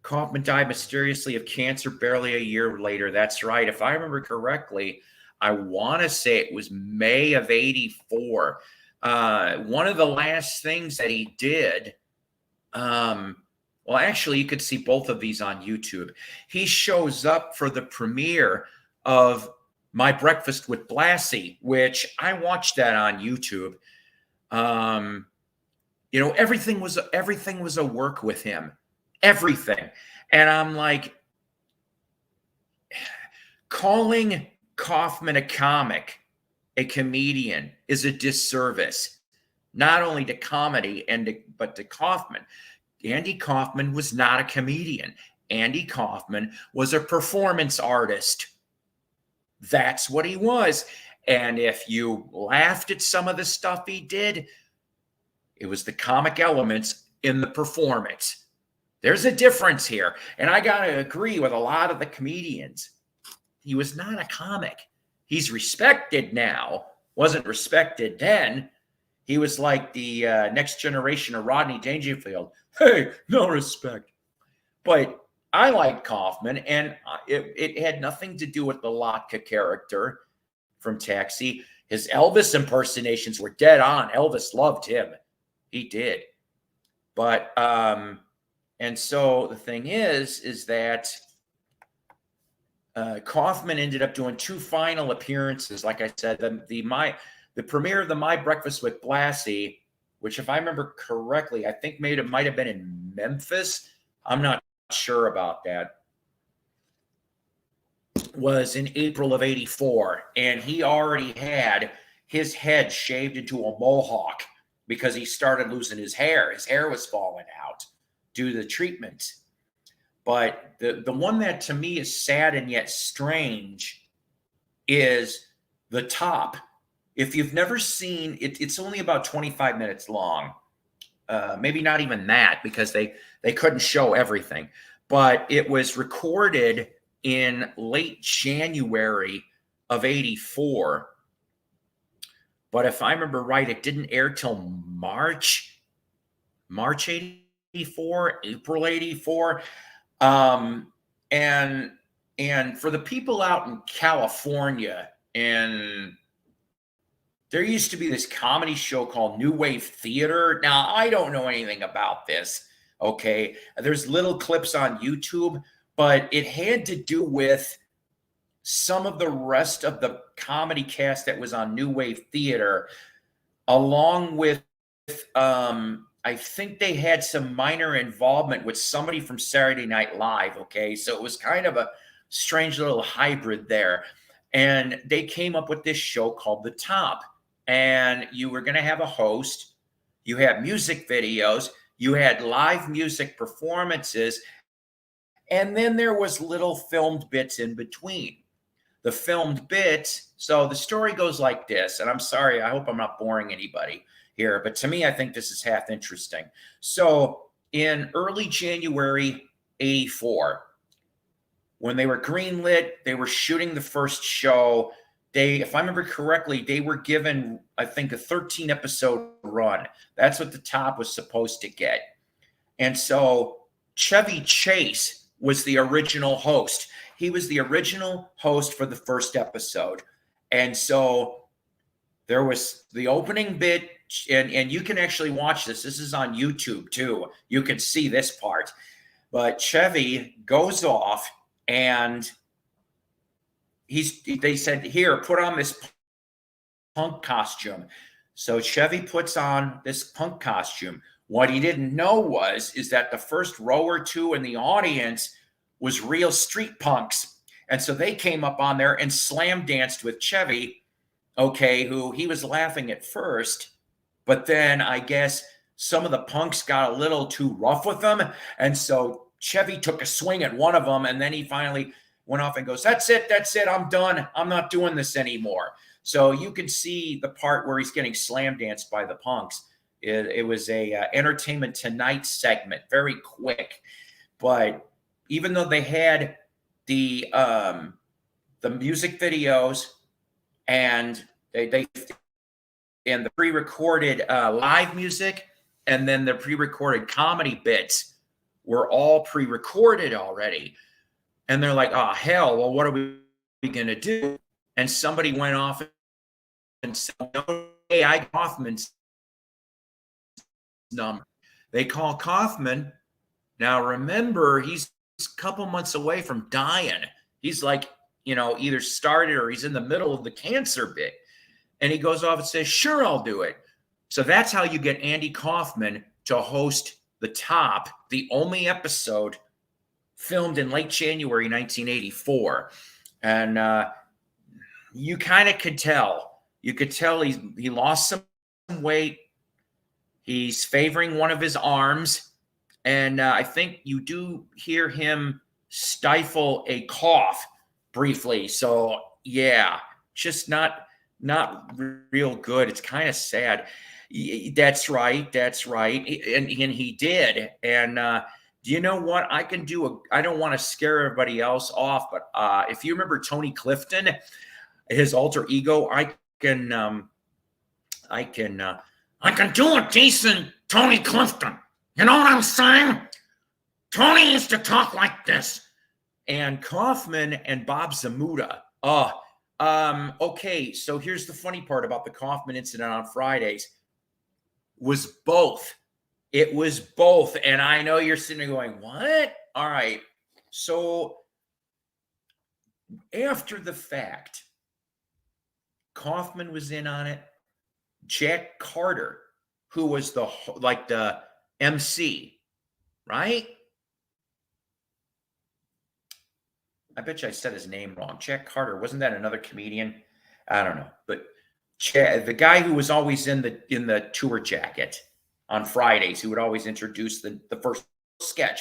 Kaufman died mysteriously of cancer barely a year later. That's right. If I remember correctly, I want to say it was May of 84. One of the last things that he did, well, actually, you could see both of these on YouTube. He shows up for the premiere of My Breakfast with Blassie, which I watched that on YouTube. Everything was a work with him. Everything. And I'm like, calling Kaufman a comic, a comedian, is a disservice, not only to comedy but to Kaufman. Andy Kaufman was not a comedian. Andy Kaufman was a performance artist. That's what he was. And if you laughed at some of the stuff he did, it was the comic elements in the performance. There's a difference here. And I got to agree with a lot of the comedians. He was not a comic. He's respected now. Wasn't respected then. He was like the next generation of Rodney Dangerfield. Hey, no respect. But I liked Kaufman, and it had nothing to do with the Latka character from Taxi. His Elvis impersonations were dead on. Elvis loved him. He did. But and so the thing is that Kaufman ended up doing 2 final appearances. Like I said, the premiere of the My Breakfast with Blassie, which, if I remember correctly, I think might have been in Memphis. I'm not sure about that. Was in April of '84, and he already had his head shaved into a mohawk because he started losing his hair. His hair was falling out due to the treatment. But the one that to me is sad and yet strange is The Top. If you've never seen it, it's only about 25 minutes long. Maybe not even that, because they couldn't show everything. But it was recorded in late January of '84. But if I remember right, it didn't air till March '84, April '84. And for the people out in California, and there used to be this comedy show called New Wave Theater. Now, I don't know anything about this. Okay. There's little clips on YouTube, but it had to do with some of the rest of the comedy cast that was on New Wave Theater, along with, I think they had some minor involvement with somebody from Saturday Night Live. Okay. So it was kind of a strange little hybrid there. And they came up with this show called The Top. And you were going to have a host. You had music videos. You had live music performances. And then there was little filmed bits in between. The filmed bits. So the story goes like this. And I'm sorry, I hope I'm not boring anybody here, but to me, I think this is half interesting. So in early January '84, when they were greenlit, they were shooting the first show. If I remember correctly, they were given, I think, a 13-episode run. That's what The Top was supposed to get. And so Chevy Chase was the original host. He was the original host for the first episode. And so there was the opening bit, and you can actually watch this. This is on YouTube, too. You can see this part. But Chevy goes off, and they said, here, put on this punk costume. So Chevy puts on this punk costume. What he didn't know is that the first row or two in the audience was real street punks. And so they came up on there and slam danced with Chevy, okay, who he was laughing at first. But then I guess some of the punks got a little too rough with them. And so Chevy took a swing at one of them, and then he finally went off and goes, that's it, I'm done. I'm not doing this anymore. So you can see the part where he's getting slam danced by the punks. It was a Entertainment Tonight segment, very quick. But even though they had the music videos and they and the pre-recorded live music, and then the pre-recorded comedy bits were all pre-recorded already. And they're like, oh, hell, well, what are we going to do? And somebody went off and said, no, hey, I got Kaufman's number. They call Kaufman. Now, remember, he's a couple months away from dying. He's like, either started or he's in the middle of the cancer bit. And he goes off and says, sure, I'll do it. So that's how you get Andy Kaufman to host The Top, the only episode filmed in late January 1984. And you kind of could tell. You could tell he lost some weight. He's favoring one of his arms. And I think you do hear him stifle a cough briefly. So, yeah, just not real good. It's kind of sad. That's right. And he did. And do you know what I can do? I don't want to scare everybody else off, but if you remember Tony Clifton, his alter ego, I can do a decent Tony Clifton. You know what I'm saying? Tony used to talk like this. And Kaufman and Bob Zamuda. Okay, so here's the funny part about the Kaufman incident on Fridays. Was both. It was both. And I know you're sitting there going, what? All right. So after the fact, Kaufman was in on it. Jack Carter, who was the MC, right? I bet you I said his name wrong. Jack Carter, wasn't that another comedian? I don't know, but the guy who was always in the tour jacket on Fridays, who would always introduce the first sketch,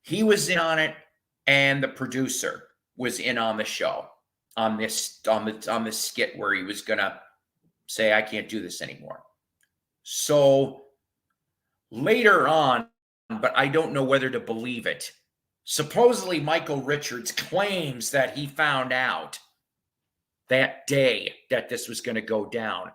he was in on it, and the producer was in on the show on this skit where he was gonna say, I can't do this anymore. So later on, but I don't know whether to believe it, supposedly Michael Richards claims that he found out that day that this was going to go down.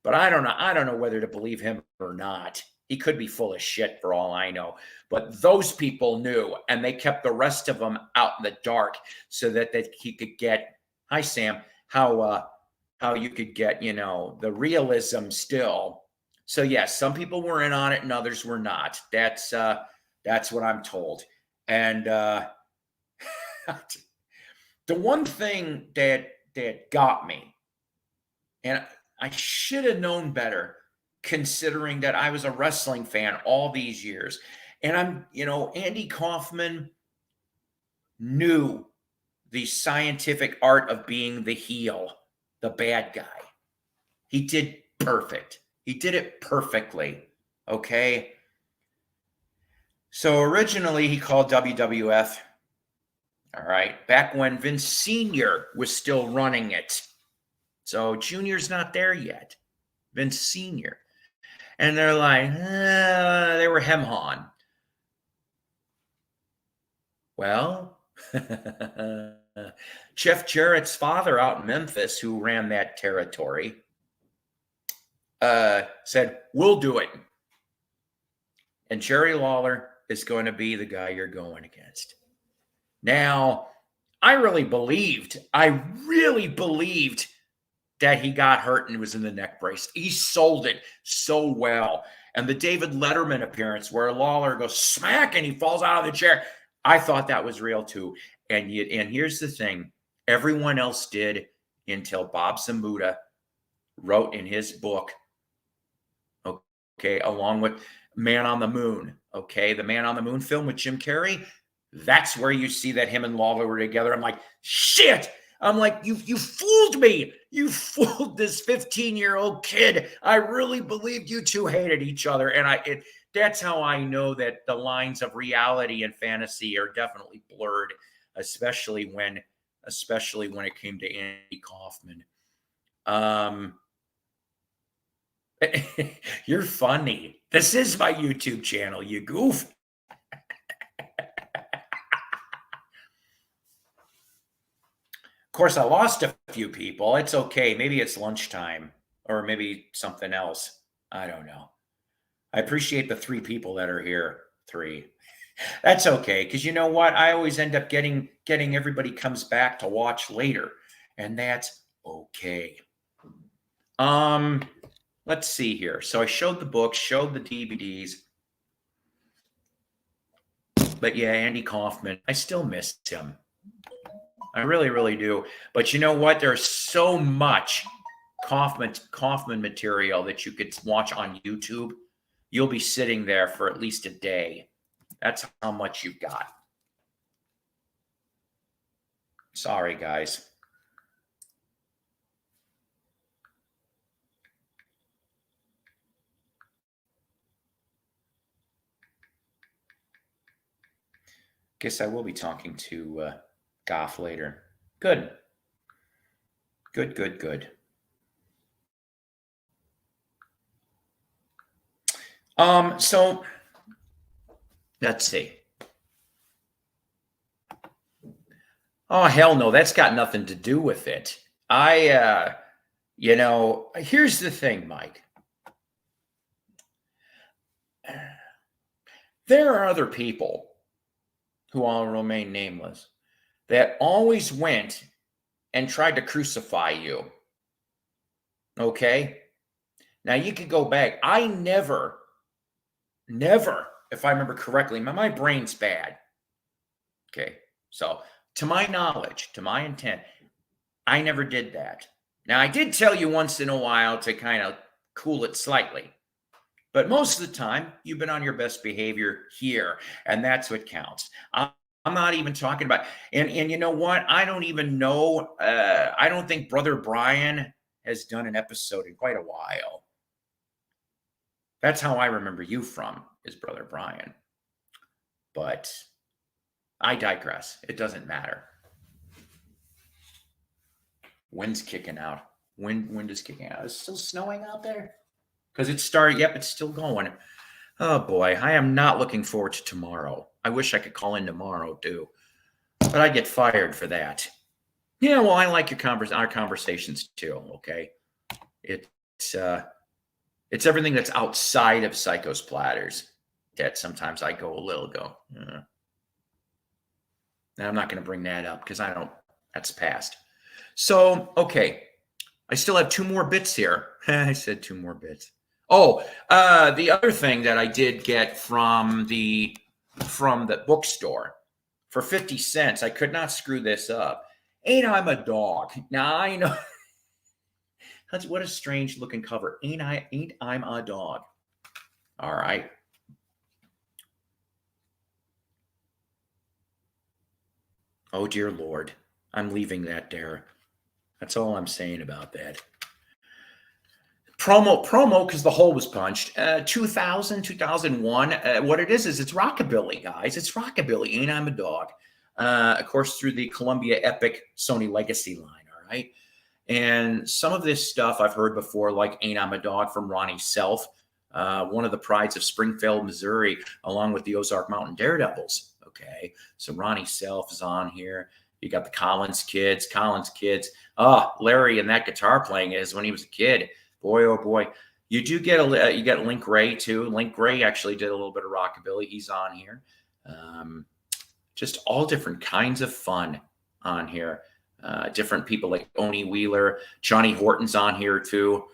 But I don't know. I don't know whether to believe him or not. He could be full of shit for all I know. But those people knew, and they kept the rest of them out in the dark so that he could get, hi, Sam, how you could get, the realism still. So, yes, some people were in on it and others were not. That's what I'm told. And the one thing that got me, and I should have known better considering that I was a wrestling fan all these years. And Andy Kaufman knew the scientific art of being the heel, the bad guy. He did perfect. He did it perfectly. Okay. So originally he called WWF, all right, back when Vince Sr. was still running it. So Junior's not there yet. Vince Sr. And they're like, they were hem-hawing. Well, Jeff Jarrett's father out in Memphis, who ran that territory, said, we'll do it. And Jerry Lawler is going to be the guy you're going against. Now, I really believed that he got hurt and was in the neck brace. He sold it so well. And the David Letterman appearance where Lawler goes smack and he falls out of the chair, I thought that was real too. And here's the thing. Everyone else did until Bob Zamuda wrote in his book, okay, along with Man on the Moon, okay, the Man on the Moon film with Jim Carrey, that's where you see that him and Lawler were together. I'm like, shit. I'm like, you fooled me. You fooled this 15-year-old kid. I really believed you two hated each other. And that's how I know that the lines of reality and fantasy are definitely blurred, especially when it came to Andy Kaufman. You're funny. This is my YouTube channel, you goof. Of course, I lost a few people. It's okay. Maybe it's lunchtime or maybe something else. I don't know. I appreciate the 3 people that are here. 3. That's okay. Because you know what? I always end up getting everybody comes back to watch later. And that's okay. Let's see here. So I showed the books, showed the DVDs. But yeah, Andy Kaufman, I still miss him. I really, really do. But you know what? There's so much Kaufman material that you could watch on YouTube. You'll be sitting there for at least a day. That's how much you've got. Sorry, guys. Guess I will be talking to Goff later. Good. So let's see. Oh, hell no, that's got nothing to do with it. Here's the thing, Mike. There are other people who all remain nameless that always went and tried to crucify you. Okay? Now you could go back. I never, if I remember correctly, my brain's bad. Okay. So to my knowledge, to my intent, I never did that. Now I did tell you once in a while to kind of cool it slightly. But most of the time, you've been on your best behavior here, and that's what counts. I'm not even talking about, and you know what? I don't even know. I don't think Brother Brian has done an episode in quite a while. That's how I remember you from, is Brother Brian. But I digress. It doesn't matter. Wind's kicking out. Wind is kicking out. It's still snowing out there? Because it started. Yep, it's still going. Oh boy, I am not looking forward to tomorrow. I wish I could call in tomorrow too, but I get fired for that. Yeah, well, I like our conversations too. Okay, it's everything that's outside of Psycho's platters that sometimes I go a little Now I'm not going to bring that up because I don't. That's past. So okay, I still have 2 more bits here. I said 2 more bits. Oh, the other thing that I did get from the bookstore for 50 cents, I could not screw this up. Ain't I'm a Dog. Now I know that's what a strange looking cover. Ain't I'm a Dog. All right. Oh dear Lord, I'm leaving that there. That's all I'm saying about that. Promo because the hole was punched. 2001. What it is it's rockabilly, guys. It's rockabilly. Ain't I'm a Dog. Of course, through the Columbia Epic Sony Legacy line. All right. And some of this stuff I've heard before, like Ain't I'm a Dog from Ronnie Self, one of the prides of Springfield, Missouri, along with the Ozark Mountain Daredevils. Okay. So Ronnie Self is on here. You got the Collins kids. Larry and that guitar playing is when he was a kid. Boy, oh boy. You do get you got Link Gray too. Link Gray actually did a little bit of rockabilly. He's on here. Just all different kinds of fun on here. Different people like Oni Wheeler. Johnny Horton's on here too.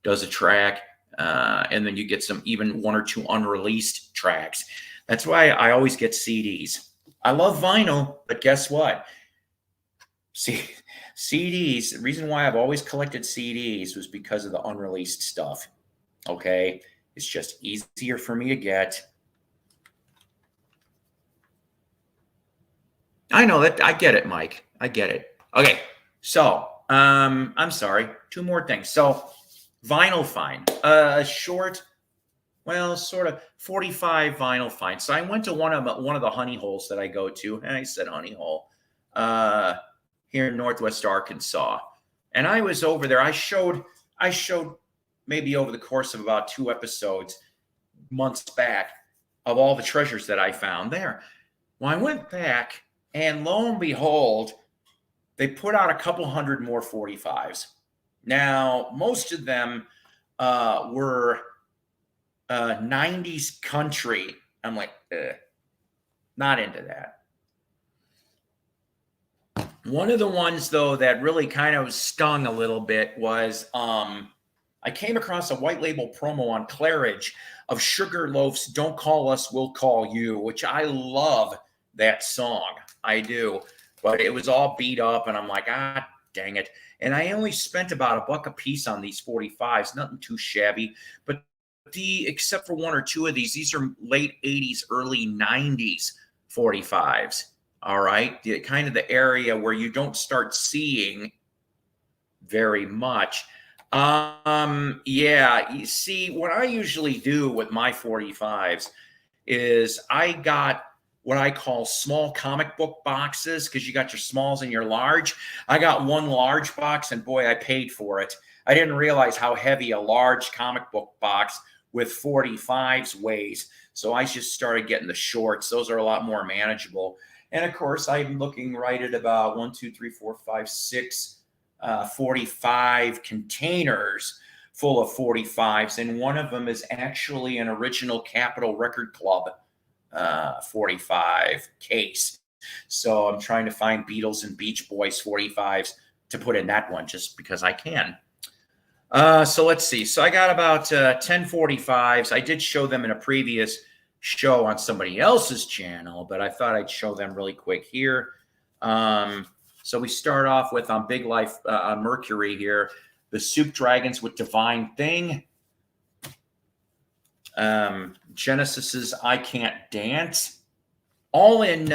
Does a track. And then you get some even 1 or 2 unreleased tracks. That's why I always get CDs. I love vinyl, but guess what? See, CDs, the reason why I've always collected CDs was because of the unreleased stuff. Okay. It's just easier for me to get. I know that. I get it, Mike. I get it. Okay. So, I'm sorry. 2 more things. So, vinyl find. Short, well, sort of 45 vinyl find. So I went to one of the honey holes that I go to, and I said honey hole. Here in Northwest Arkansas. And I was over there. I showed maybe over the course of about 2 episodes, months back, of all the treasures that I found there. Well, I went back, and lo and behold, they put out a couple hundred more 45s. Now, most of them were 90s country. I'm like, not into that. One of the ones, though, that really kind of stung a little bit was I came across a white label promo on Claridge of Sugar Loaf's Don't Call Us, We'll Call You, which I love that song. I do. But it was all beat up, and I'm like, dang it. And I only spent about $1 a piece on these 45s, nothing too shabby. But except for 1 or 2 of these are late 80s, early 90s 45s. All right, kind of the area where you don't start seeing very much. Yeah, you see, what I usually do with my 45s is I got what I call small comic book boxes, because you got your smalls and your large. I got one large box, and boy, I paid for it. I didn't realize how heavy a large comic book box with 45s weighs. So I just started getting the shorts. Those are a lot more manageable. And of course, I'm looking right at about 1, 2, 3, 4, 5, 6, 45 containers full of 45s. And one of them is actually an original Capitol Record Club 45 case. So I'm trying to find Beatles and Beach Boys 45s to put in that one just because I can. So let's see. So I got about 10 45s. I did show them in a previous show on somebody else's channel, but I thought I'd show them really quick here. So we start off with on Big Life on Mercury here, the Soup Dragons with Divine Thing. Genesis's I Can't Dance. All in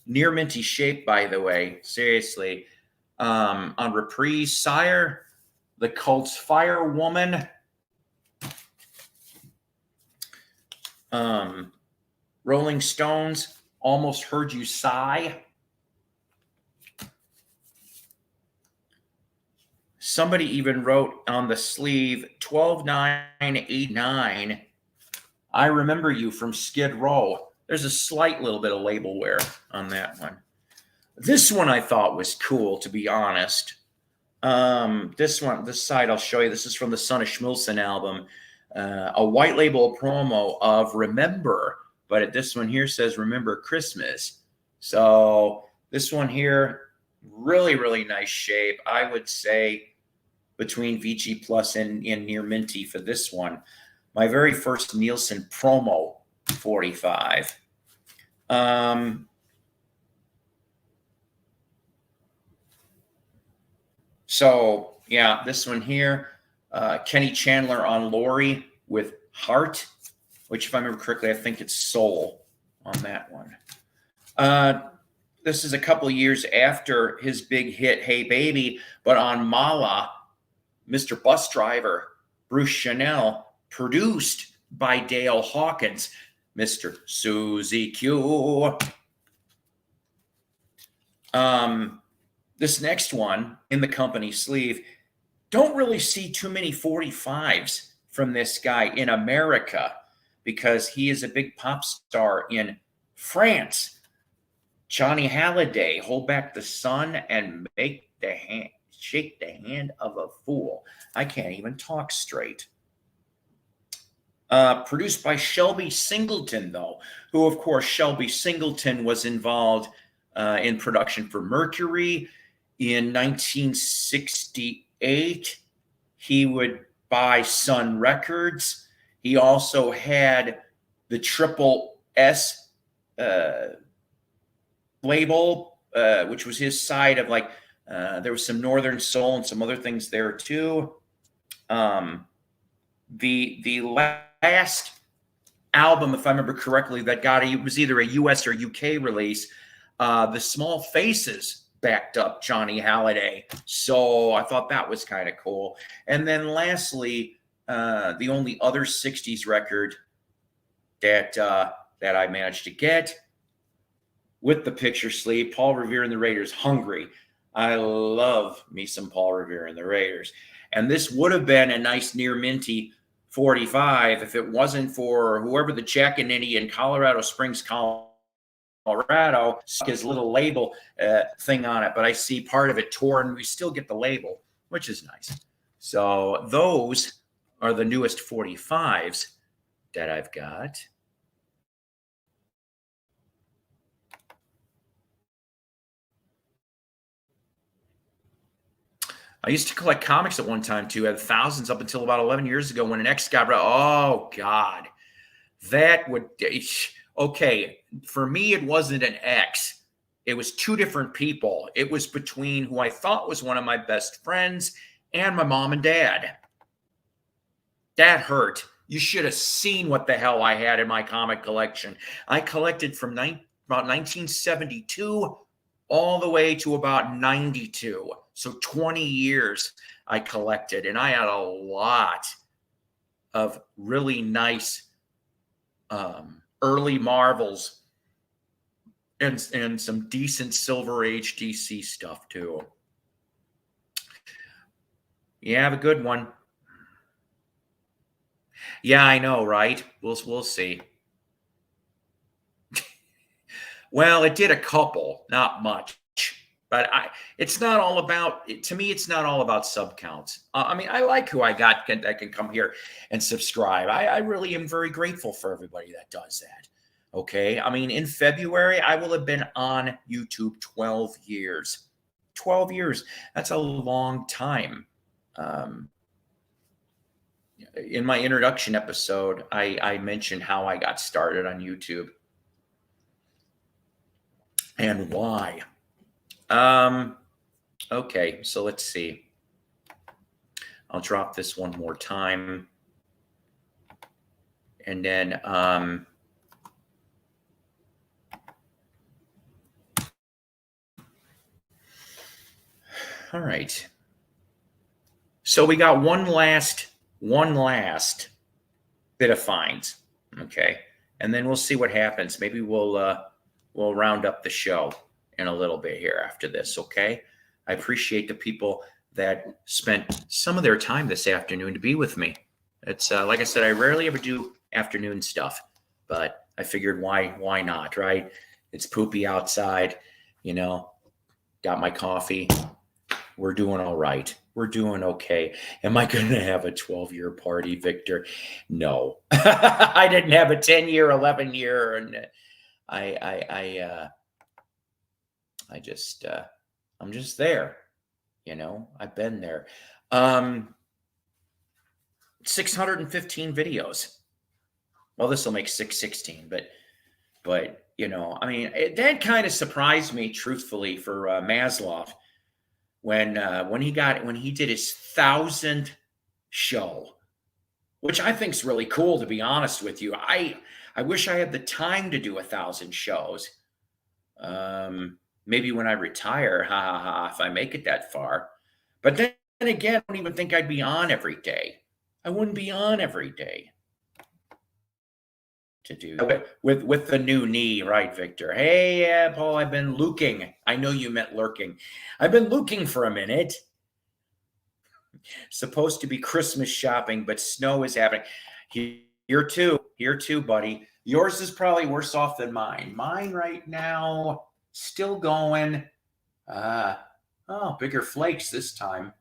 near minty shape, by the way. Seriously. On Reprise, Sire, the Cult's Fire Woman. Rolling Stones, Almost Heard You Sigh. Somebody even wrote on the sleeve 12989. I remember you from Skid Row. There's a slight little bit of label wear on that one. This one I thought was cool, to be honest. This side I'll show you. This is from the Son of Schmilson album. A white label promo of Remember, but this one here says Remember Christmas. So this one here, really, really nice shape. I would say between VG Plus and near minty for this one. My very first Nielsen promo 45. So yeah, this one here, Kenny Chandler on Lori with Heart, which if I remember correctly, I think it's Soul on that one. This is a couple of years after his big hit, Hey Baby, but on Mala, Mr. Bus Driver, Bruce Chanel, produced by Dale Hawkins, Mr. Susie Q. This next one in the company sleeve, don't really see too many 45s from this guy in America because he is a big pop star in France. Johnny Halliday, Hold Back the Sun and Shake the Hand of a Fool. I can't even talk straight. Produced by Shelby Singleton, though, who, of course, Shelby Singleton was involved in production for Mercury. In 1968, he would buy Sun Records. He also had the Triple S label, which was his side of like, there was some Northern Soul and some other things there too. The last album, if I remember correctly, that it was either a US or UK release, the Small Faces backed up Johnny Halliday. So I thought that was kind of cool. And then lastly, the only other 60s record that I managed to get with the picture sleeve, Paul Revere and the Raiders, Hungry. I love me some Paul Revere and the Raiders. And this would have been a nice near minty 45 if it wasn't for whoever the Jack and Ninny in Colorado Springs, Colorado, his little label thing on it, but I see part of it torn. We still get the label, which is nice. So those are the newest 45s that I've got. I used to collect comics at one time too. I had thousands up until about 11 years ago when an X got rid. Oh God, that would. Okay, for me, it wasn't an X. It was two different people. It was between who I thought was one of my best friends and my mom and dad. That hurt. You should have seen what the hell I had in my comic collection. I collected from about 1972 all the way to about 92. So 20 years I collected, and I had a lot of really nice early Marvels and some decent Silver Age DC stuff too. You have a good one. Yeah, I know, right? We'll see. Well, it did a couple, not much. But it's not all about, to me, it's not all about sub counts. I mean, I like who I got that can come here and subscribe. I really am very grateful for everybody that does that. Okay. I mean, in February, I will have been on YouTube 12 years. 12 years. That's a long time. Um, in my introduction episode, I mentioned how I got started on YouTube and why. Okay, so let's see. I'll drop this one more time. And then all right. So we got one last bit of finds. Okay. And then we'll see what happens. Maybe we'll round up the show in a little bit here after this. Okay. I appreciate the people that spent some of their time this afternoon to be with me. It's like I said, I rarely ever do afternoon stuff, but I figured why not, right? It's poopy outside, you know, got my coffee. We're doing all right. We're doing okay. Am I going to have a 12-year party, Victor? No. I didn't have a 10-year, 11-year, and I just I'm just there, you know. I've been there. 615 videos. Well, this will make 616, but you know, I mean, that kind of surprised me, truthfully, for Maslow when he did his 1,000th show, which I think is really cool, to be honest with you. I wish I had the time to do 1,000 shows. Maybe when I retire, if I make it that far. But then again, I don't even think I'd be on every day. I wouldn't be on every day to do with the new knee, right, Victor? Hey, Paul, I've been looking. I know you meant lurking. I've been looking for a minute. Supposed to be Christmas shopping, but snow is happening. Here too, buddy. Yours is probably worse off than mine. Mine right now, still going. Bigger flakes this time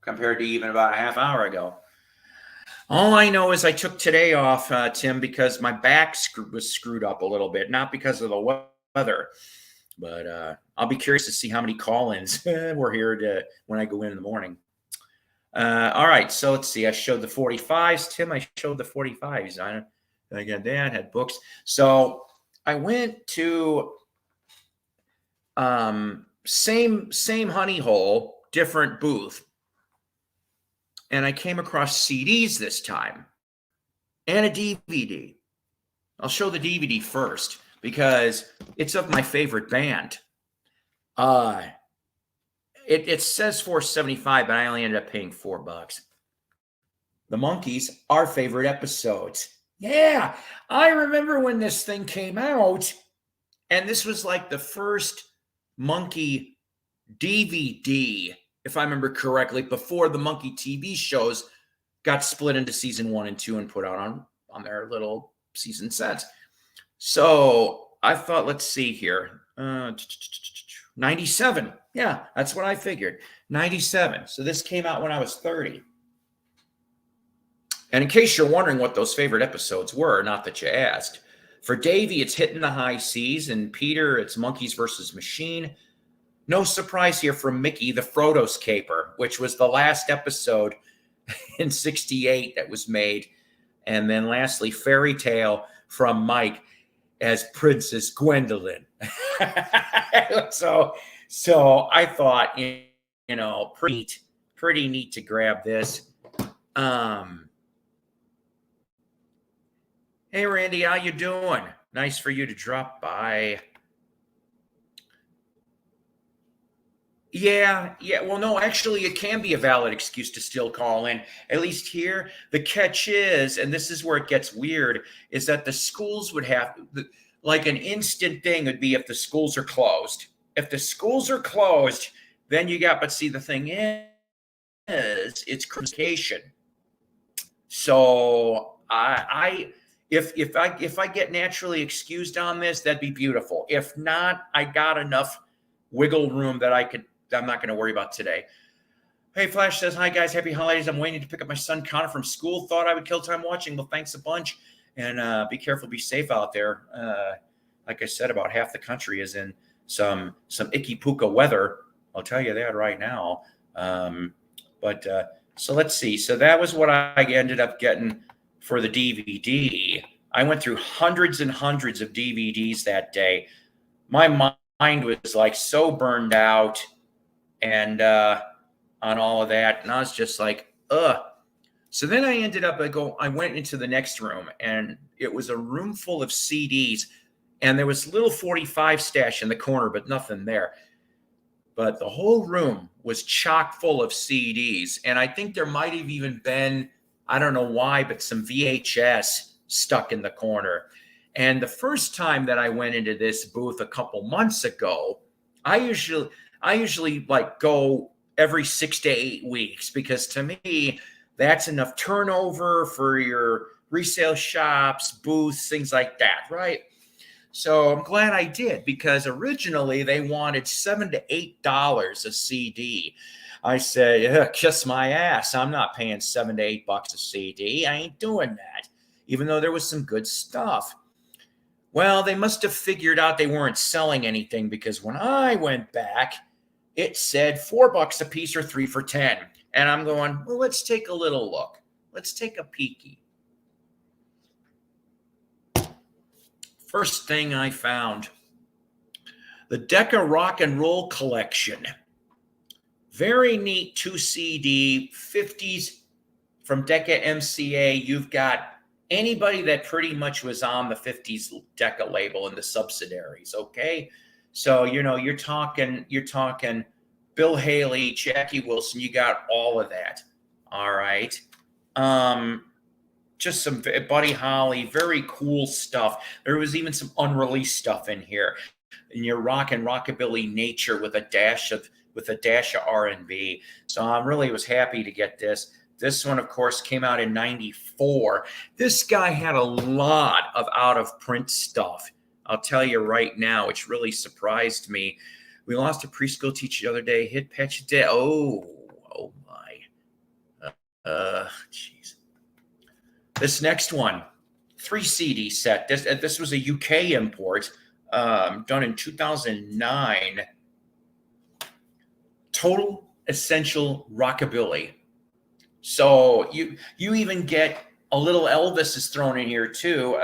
compared to even about a half hour ago. All I know is I took today off, Tim, because my back was screwed up a little bit, not because of the weather, but I'll be curious to see how many call-ins we're here when I go in the morning. All right, so let's see. I showed the 45s, Tim. I showed the 45s. I got that, had books. So I went to same honey hole, different booth. And I came across CDs this time and a DVD. I'll show the DVD first because it's of my favorite band. It says $4.75, but I only ended up paying $4. The Monkees, our favorite episodes. Yeah, I remember when this thing came out, and this was like the first Monkey DVD, if I remember correctly, before the Monkey TV shows got split into season 1 and 2 and put out on their little season sets. So I thought, let's see here. 97. Yeah, that's what I figured. 97. So this came out when I was 30. And in case you're wondering what those favorite episodes were, not that you asked, for Davey, it's Hitting the High Seas, and Peter, it's Monkeys versus Machine. No surprise here from Mickey, the Frodo's Caper, which was the last episode in 68 that was made. And then lastly, Fairy Tale from Mike as Princess Gwendolyn. So I thought, pretty neat to grab this. Hey, Randy, how you doing? Nice for you to drop by. Yeah. Well, no, actually, it can be a valid excuse to still call in. At least here, the catch is, and this is where it gets weird, is that the schools would have, like an instant thing would be if the schools are closed. If the schools are closed, then you got, but see, the thing is, it's communication. So if I get naturally excused on this, that'd be beautiful. If not, I got enough wiggle room that I'm not going to worry about today. Hey, Flash says, hi, guys. Happy holidays. I'm waiting to pick up my son, Connor, from school. Thought I would kill time watching. Well, thanks a bunch. And be careful, be safe out there. Like I said, about half the country is in some icky puka weather. I'll tell you that right now. But so let's see. So that was what I ended up getting for the DVD. I went through hundreds and hundreds of DVDs that day. My mind was like so burned out and on all of that. And I was just like, ugh. So then I ended up, I went into the next room, and it was a room full of CDs, and there was a little 45 stash in the corner, but nothing there. But the whole room was chock full of CDs. And I think there might have even been, I don't know why, but some VHS stuck in the corner. And the first time that I went into this booth a couple months ago, I usually like go every 6 to 8 weeks, because to me, that's enough turnover for your resale shops, booths, things like that, right? So I'm glad I did, because originally they wanted $7 to $8 a CD. I said, kiss my ass. I'm not paying $7 to $8 a CD. I ain't doing that, even though there was some good stuff. Well, they must have figured out they weren't selling anything, because when I went back, it said $4 a piece or 3 for $10. And I'm going, well, let's take a little look. Let's take a peeky. First thing I found, the Decca Rock and Roll Collection. Very neat 2 CD, 50s from Decca MCA. You've got anybody that pretty much was on the 50s Decca label and the subsidiaries, okay? So, you're talking Bill Haley, Jackie Wilson, you got all of that. All right. Just some Buddy Holly, very cool stuff. There was even some unreleased stuff in here. In your rock and rockabilly nature with a dash of R&B. So I really was happy to get this. This one, of course, came out in '94. This guy had a lot of out-of-print stuff. I'll tell you right now, which really surprised me. We lost a preschool teacher the other day. Hit patch day. Oh my. Jeez. This next one, 3 CD set. This was a UK import, done in 2009. Total Essential Rockabilly. So you even get a little Elvis is thrown in here too.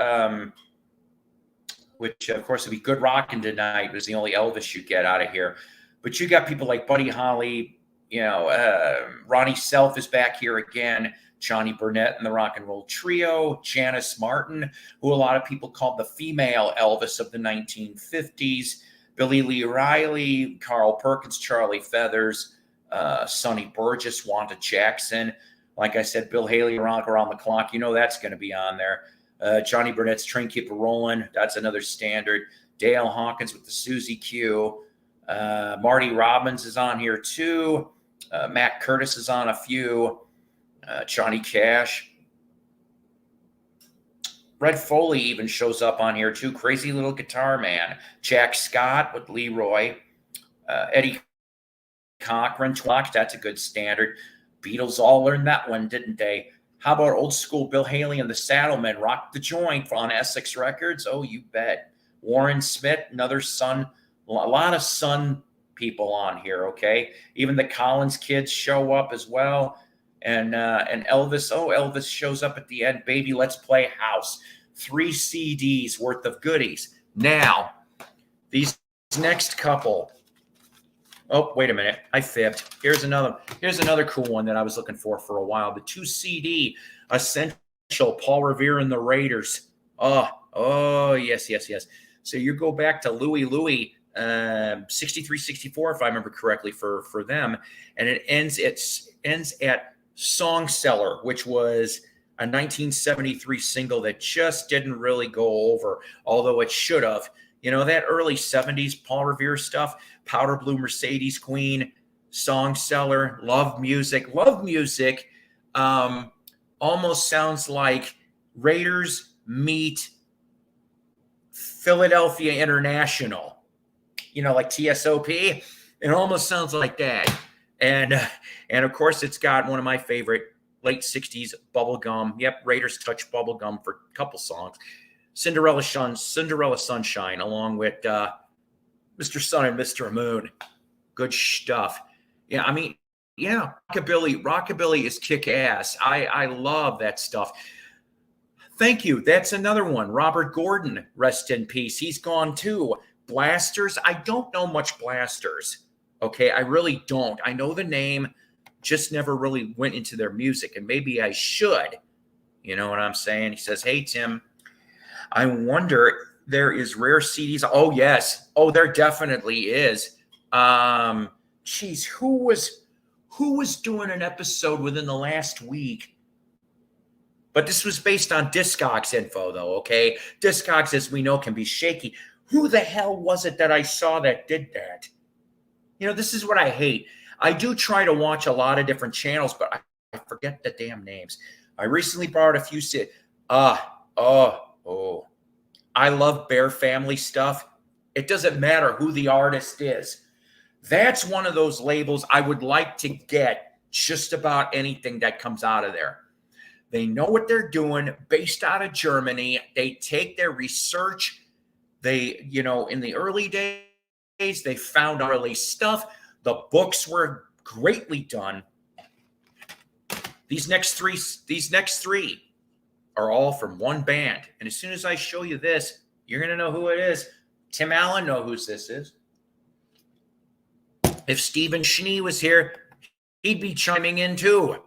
Which, of course, would be Good Rockin' Tonight was the only Elvis you get out of here. But you got people like Buddy Holly, Ronnie Self is back here again, Johnny Burnett and the Rock and Roll Trio, Janice Martin, who a lot of people called the female Elvis of the 1950s, Billy Lee Riley, Carl Perkins, Charlie Feathers, Sonny Burgess, Wanda Jackson. Like I said, Bill Haley, Rock Around the Clock, that's going to be on there. Johnny Burnett's Train Keep Rollin', that's another standard. Dale Hawkins with the Susie Q. Marty Robbins is on here too. Matt Curtis is on a few. Johnny Cash. Red Foley even shows up on here too. Crazy Little Guitar Man. Jack Scott with Leroy. Eddie Cochran, Twack, that's a good standard. Beatles all learned that one, didn't they? How about old school Bill Haley and the Saddlemen? Rock the Joint on Essex Records? Oh, you bet. Warren Smith, another Sun. A lot of Sun people on here, okay? Even the Collins kids show up as well. And Elvis, Elvis shows up at the end. Baby, Let's Play House. 3 CDs worth of goodies. Now, these next couple. Oh, wait a minute. I fibbed. Here's another cool one that I was looking for a while. The 2 CD Essential, Paul Revere and the Raiders. Oh, yes. So you go back to Louie, 63, 64, if I remember correctly, for them. And it ends at Song Seller, which was a 1973 single that just didn't really go over, although it should have. That early 70s Paul Revere stuff, Powder Blue Mercedes Queen, Song Seller, Love Music, almost sounds like Raiders meet Philadelphia International, like TSOP. It almost sounds like that. And of course, it's got one of my favorite late 60s bubblegum. Yep, Raiders touched bubblegum for a couple songs. Cinderella Sunshine, along with Mr. Sun and Mr. Moon. Good stuff. Yeah, I mean, yeah, rockabilly is kick ass. I love that stuff. Thank you. That's another one. Robert Gordon, rest in peace. He's gone too. Blasters. I don't know much Blasters. Okay, I really don't. I know the name, just never really went into their music, and maybe I should. You know what I'm saying? He says, "Hey Tim, I wonder there is rare CDs." Oh yes. Oh, there definitely is. Geez, who was doing an episode within the last week? But this was based on Discogs info, though, okay? Discogs, as we know, can be shaky. Who the hell was it that I saw that did that? You know, this is what I hate. I do try to watch a lot of different channels, but I forget the damn names. I recently borrowed a few. I love Bear Family stuff. It doesn't matter who the artist is. That's one of those labels I would like to get just about anything that comes out of there. They know what they're doing, based out of Germany. They take their research. They, you know, in the early days, they found early stuff. The books were greatly done. These next three are all from one band. And as soon as I show you this, you're going to know who it is. Tim Allen knows who this is. If Stephen Schnee was here, he'd be chiming in too.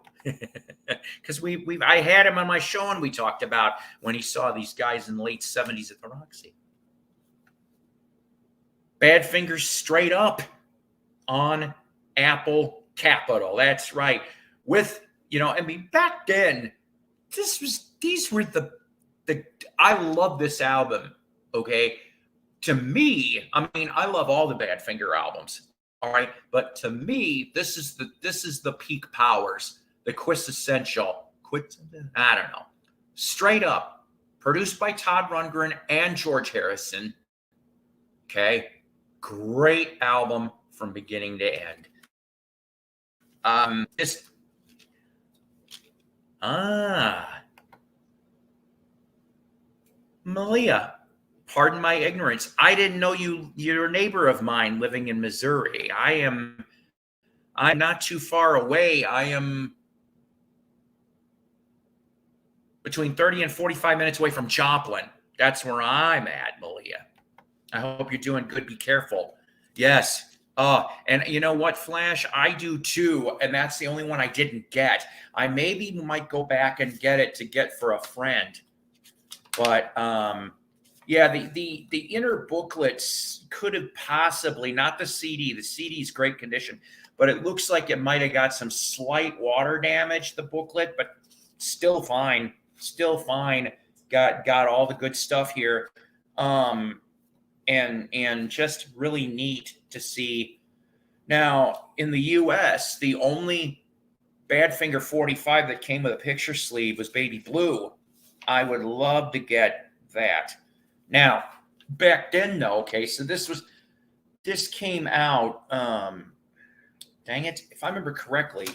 Because I had him on my show and we talked about when he saw these guys in the late 70s at the Roxy. Badfinger straight up on Apple Capital. That's right. With, you know, I mean, back then, these were the I love this album. Okay. To me, I mean, I love all the Badfinger albums. All right. But to me, this is the peak powers. The quintessential, I don't know, straight up, produced by Todd Rundgren and George Harrison. Okay, great album from beginning to end. Malia, pardon my ignorance. I didn't know you're a neighbor of mine living in Missouri. I'm not too far away. I am between 30 and 45 minutes away from Joplin. That's where I'm at, Malia. I hope you're doing good. Be careful. Yes. And you know what, Flash? I do too. And that's the only one I didn't get. I maybe might go back and get it to get for a friend. But yeah, the inner booklets could have possibly, not the CD. The CD's great condition, but it looks like it might have got some slight water damage, the booklet, but still fine. Still fine. Got all the good stuff here. And just really neat to see. Now, in the US, the only Badfinger 45 that came with a picture sleeve was Baby Blue. I would love to get that. Now, back then, though, okay, so this came out, dang it, if I remember correctly,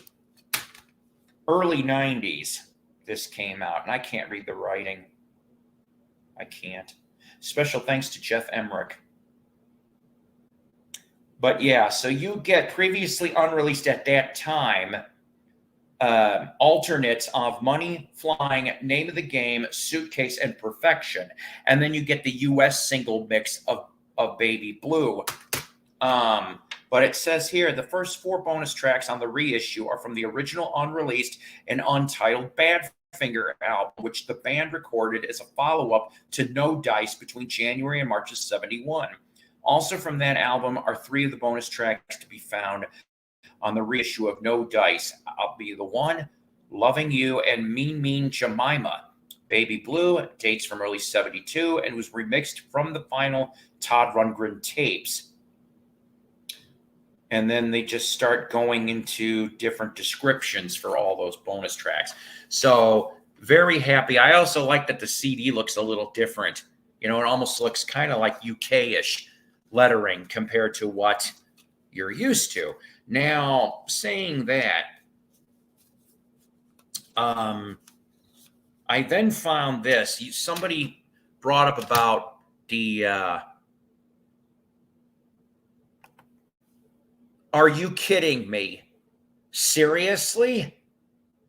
early 90s. This came out, and I can't read the writing. I can't. Special thanks to Jeff Emmerich. But yeah, so you get previously unreleased at that time alternates of Money, Flying, Name of the Game, Suitcase, and Perfection. And then you get the US single mix of Baby Blue. But it says here, the first 4 bonus tracks on the reissue are from the original unreleased and untitled Badfinger album, which the band recorded as a follow-up to No Dice between January and March of '71. Also from that album are 3 of the bonus tracks to be found on the reissue of No Dice. I'll Be the One, Loving You, and Mean Mean Jemima. Baby Blue dates from early '72 and was remixed from the final Todd Rundgren tapes. And then they just start going into different descriptions for all those bonus tracks. So very happy. I also like that the CD looks a little different. You know, it almost looks kind of like UK-ish lettering compared to what you're used to. Now, saying that, I then found this. Somebody brought up about the are you kidding me? Seriously?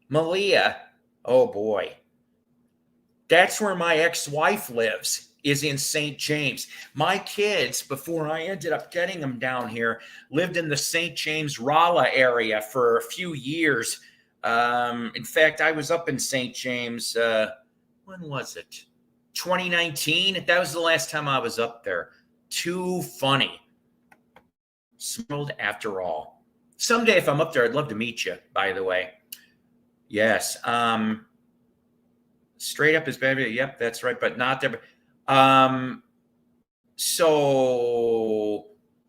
Malia? Oh boy. That's where my ex-wife lives, is in St. James. My kids, before I ended up getting them down here, lived in the St. James Rolla area for a few years. In fact, I was up in St. James, when was it? 2019? That was the last time I was up there. Too funny. Smelled after all. Someday, if I'm up there, I'd love to meet you, by the way. Yes. Straight up is better. Yep, that's right, but not there. So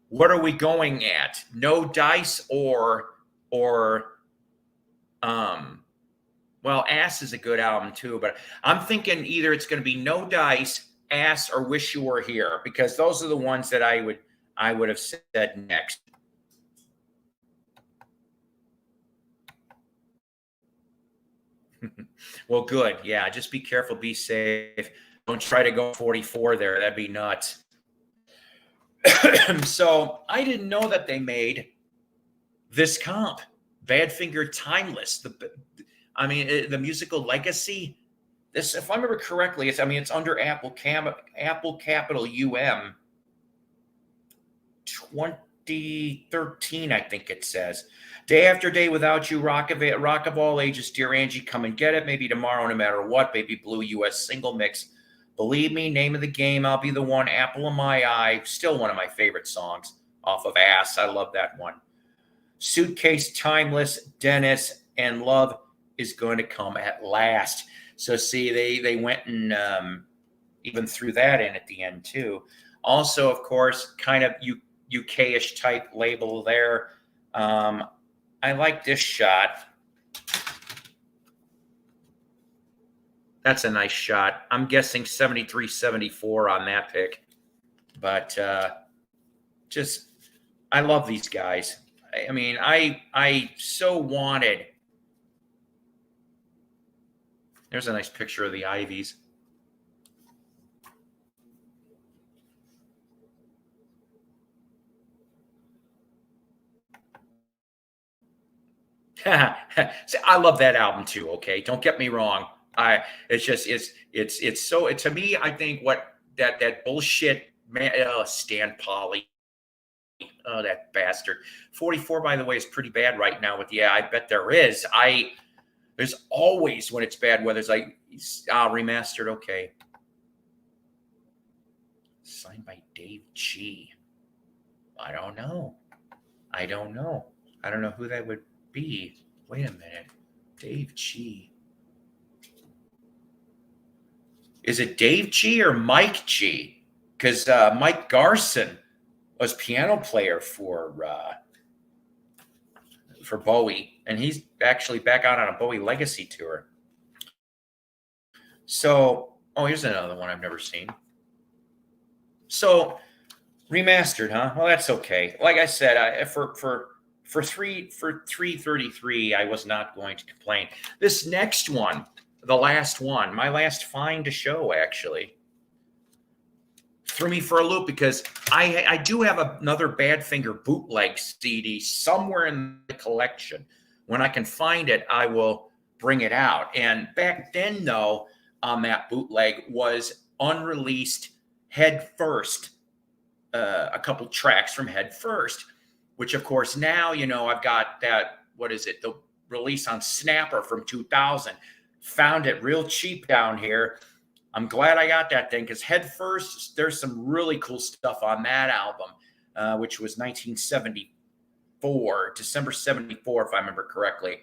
what are we going at? No dice or well, Ass is a good album too, but I'm thinking either it's going to be No Dice, Ass, or Wish You Were Here, because those are the ones that I would have said next. Well, good. Yeah, just be careful, be safe. Don't try to go 44 there. That'd be nuts. So I didn't know that they made this comp, Badfinger Timeless. The musical legacy. This, if I remember correctly, it's under Apple capital UM 2013, I think it says. Day After Day Without You, Rock of All Ages, Dear Angie, Come and Get It, Maybe Tomorrow, No Matter What, Baby Blue, US Single Mix, Believe Me, Name of the Game, I'll Be the One, Apple of My Eye, still one of my favorite songs off of Ass. I love that one. Suitcase, Timeless, Dennis, and Love Is Going to Come at Last. So see, they went and even threw that in at the end too. Also, of course, kind of UK-ish type label there. I like this shot. That's a nice shot. I'm guessing 73, 74 on that pick. But I love these guys. I so wanted. There's a nice picture of the Ivies. I love that album too. Okay, don't get me wrong. It's so, to me, I think what that bullshit man, Stan Polly, oh, that bastard. 44, by the way, is pretty bad right now. With I bet there is. There's always, when it's bad weather, it's like remastered. Okay, signed by Dave G. I don't know who that would be. Wait a minute. Dave G. Is it Dave G or Mike G? Because Mike Garson was piano player for Bowie, and he's actually back out on a Bowie Legacy tour. So, here's another one I've never seen. So, remastered, huh? Well, that's okay. Like I said, for 333, I was not going to complain. This next one, the last one, my last find to show, actually threw me for a loop, because I do have another Badfinger bootleg CD somewhere in the collection. When I can find it, I will bring it out. And back then, though, on that bootleg was unreleased Head First, a couple tracks from Head First, which, of course, now, I've got that, what is it, the release on Snapper from 2000. Found it real cheap down here. I'm glad I got that thing, because Head First, there's some really cool stuff on that album, which was 1974, December 74, if I remember correctly.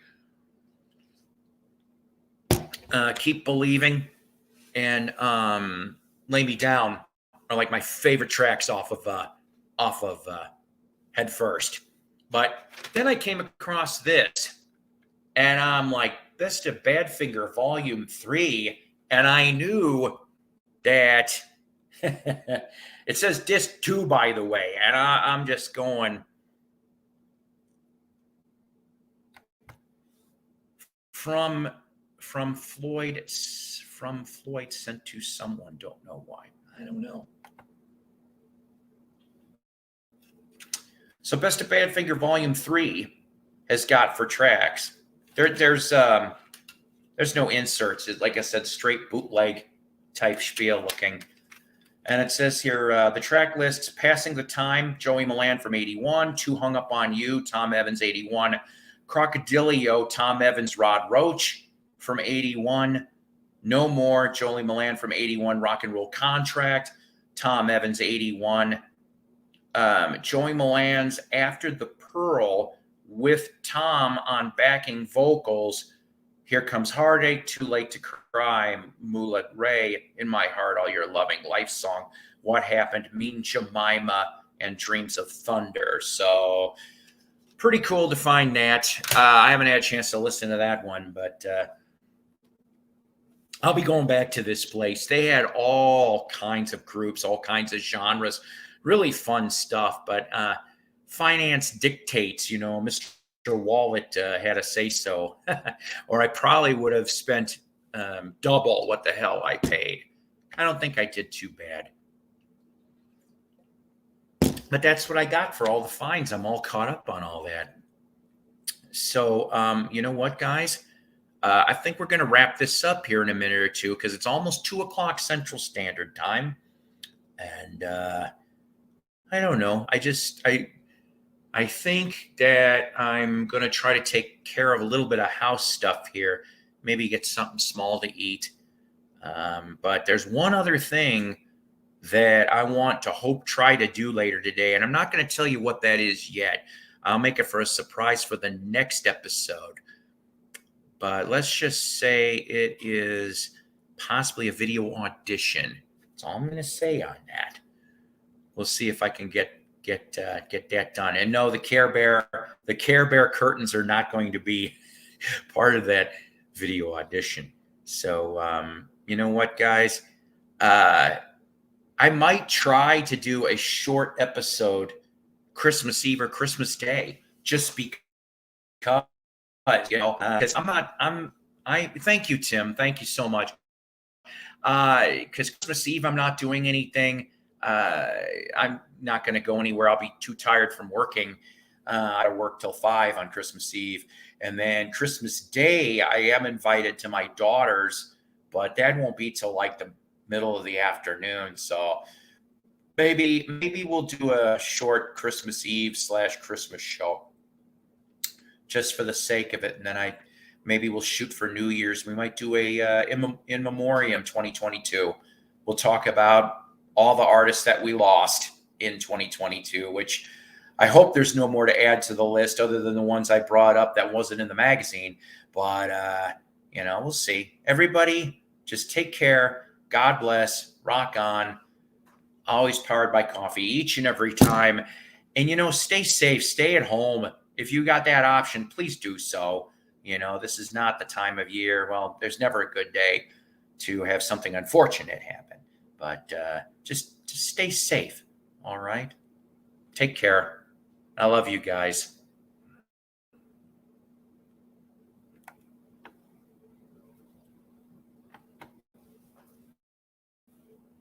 Keep Believing and Lay Me Down are like my favorite tracks off of Head First. But then I came across this, and I'm like, Best of Badfinger Volume 3, and I knew that it says disc 2, by the way, and I'm just going, from from Floyd sent to someone. Don't know why. I don't know. So Best of Badfinger Volume 3 has got for tracks. There's no inserts. It's, like I said, straight bootleg type spiel looking. And it says here, the track lists Passing the Time, Joey Milan from 81, Too Hung Up on You, Tom Evans, 81, Crocodilio, Tom Evans, Rod Roach from 81, No More, Joey Milan from 81, Rock and Roll Contract, Tom Evans, 81, Joey Milan's After the Pearl with Tom on backing vocals, Here Comes Heartache, Too Late to Cry, Mulet Ray, In My Heart, All Your Loving Life Song, What Happened, Mean Jemima, and Dreams of Thunder. So pretty cool to find that. I haven't had a chance to listen to that one, but I'll be going back to this place. They had all kinds of groups, all kinds of genres, really fun stuff. But finance dictates, Mr. Wallet had a say so, or I probably would have spent double what the hell I paid. I don't think I did too bad. But that's what I got for all the fines. I'm all caught up on all that. So, you know what, guys? I think we're going to wrap this up here in a minute or two because it's almost 2 o'clock Central Standard Time. And I don't know. I think that I'm going to try to take care of a little bit of house stuff here. Maybe get something small to eat. But there's one other thing that I want to try to do later today. And I'm not going to tell you what that is yet. I'll make it for a surprise for the next episode. But let's just say it is possibly a video audition. That's all I'm going to say on that. We'll see if I can get that done. And no, the Care Bear curtains are not going to be part of that video audition. So, you know what, guys? I might try to do a short episode Christmas Eve or Christmas Day, just because, because thank you, Tim. Thank you so much. Because Christmas Eve, I'm not doing anything. I'm not going to go anywhere. I'll be too tired from working. I work till 5 on Christmas Eve. And then Christmas Day, I am invited to my daughter's, but that won't be till like the middle of the afternoon. So maybe we'll do a short Christmas Eve / Christmas show just for the sake of it. And then maybe we'll shoot for New Year's. We might do a in memoriam 2022. We'll talk about all the artists that we lost in 2022, which I hope there's no more to add to the list other than the ones I brought up that wasn't in the magazine. But, we'll see. Everybody, just take care. God bless. Rock on. Always powered by coffee each and every time. And, stay safe. Stay at home. If you got that option, please do so. This is not the time of year. Well, there's never a good day to have something unfortunate happen. But just stay safe. All right? Take care. I love you guys.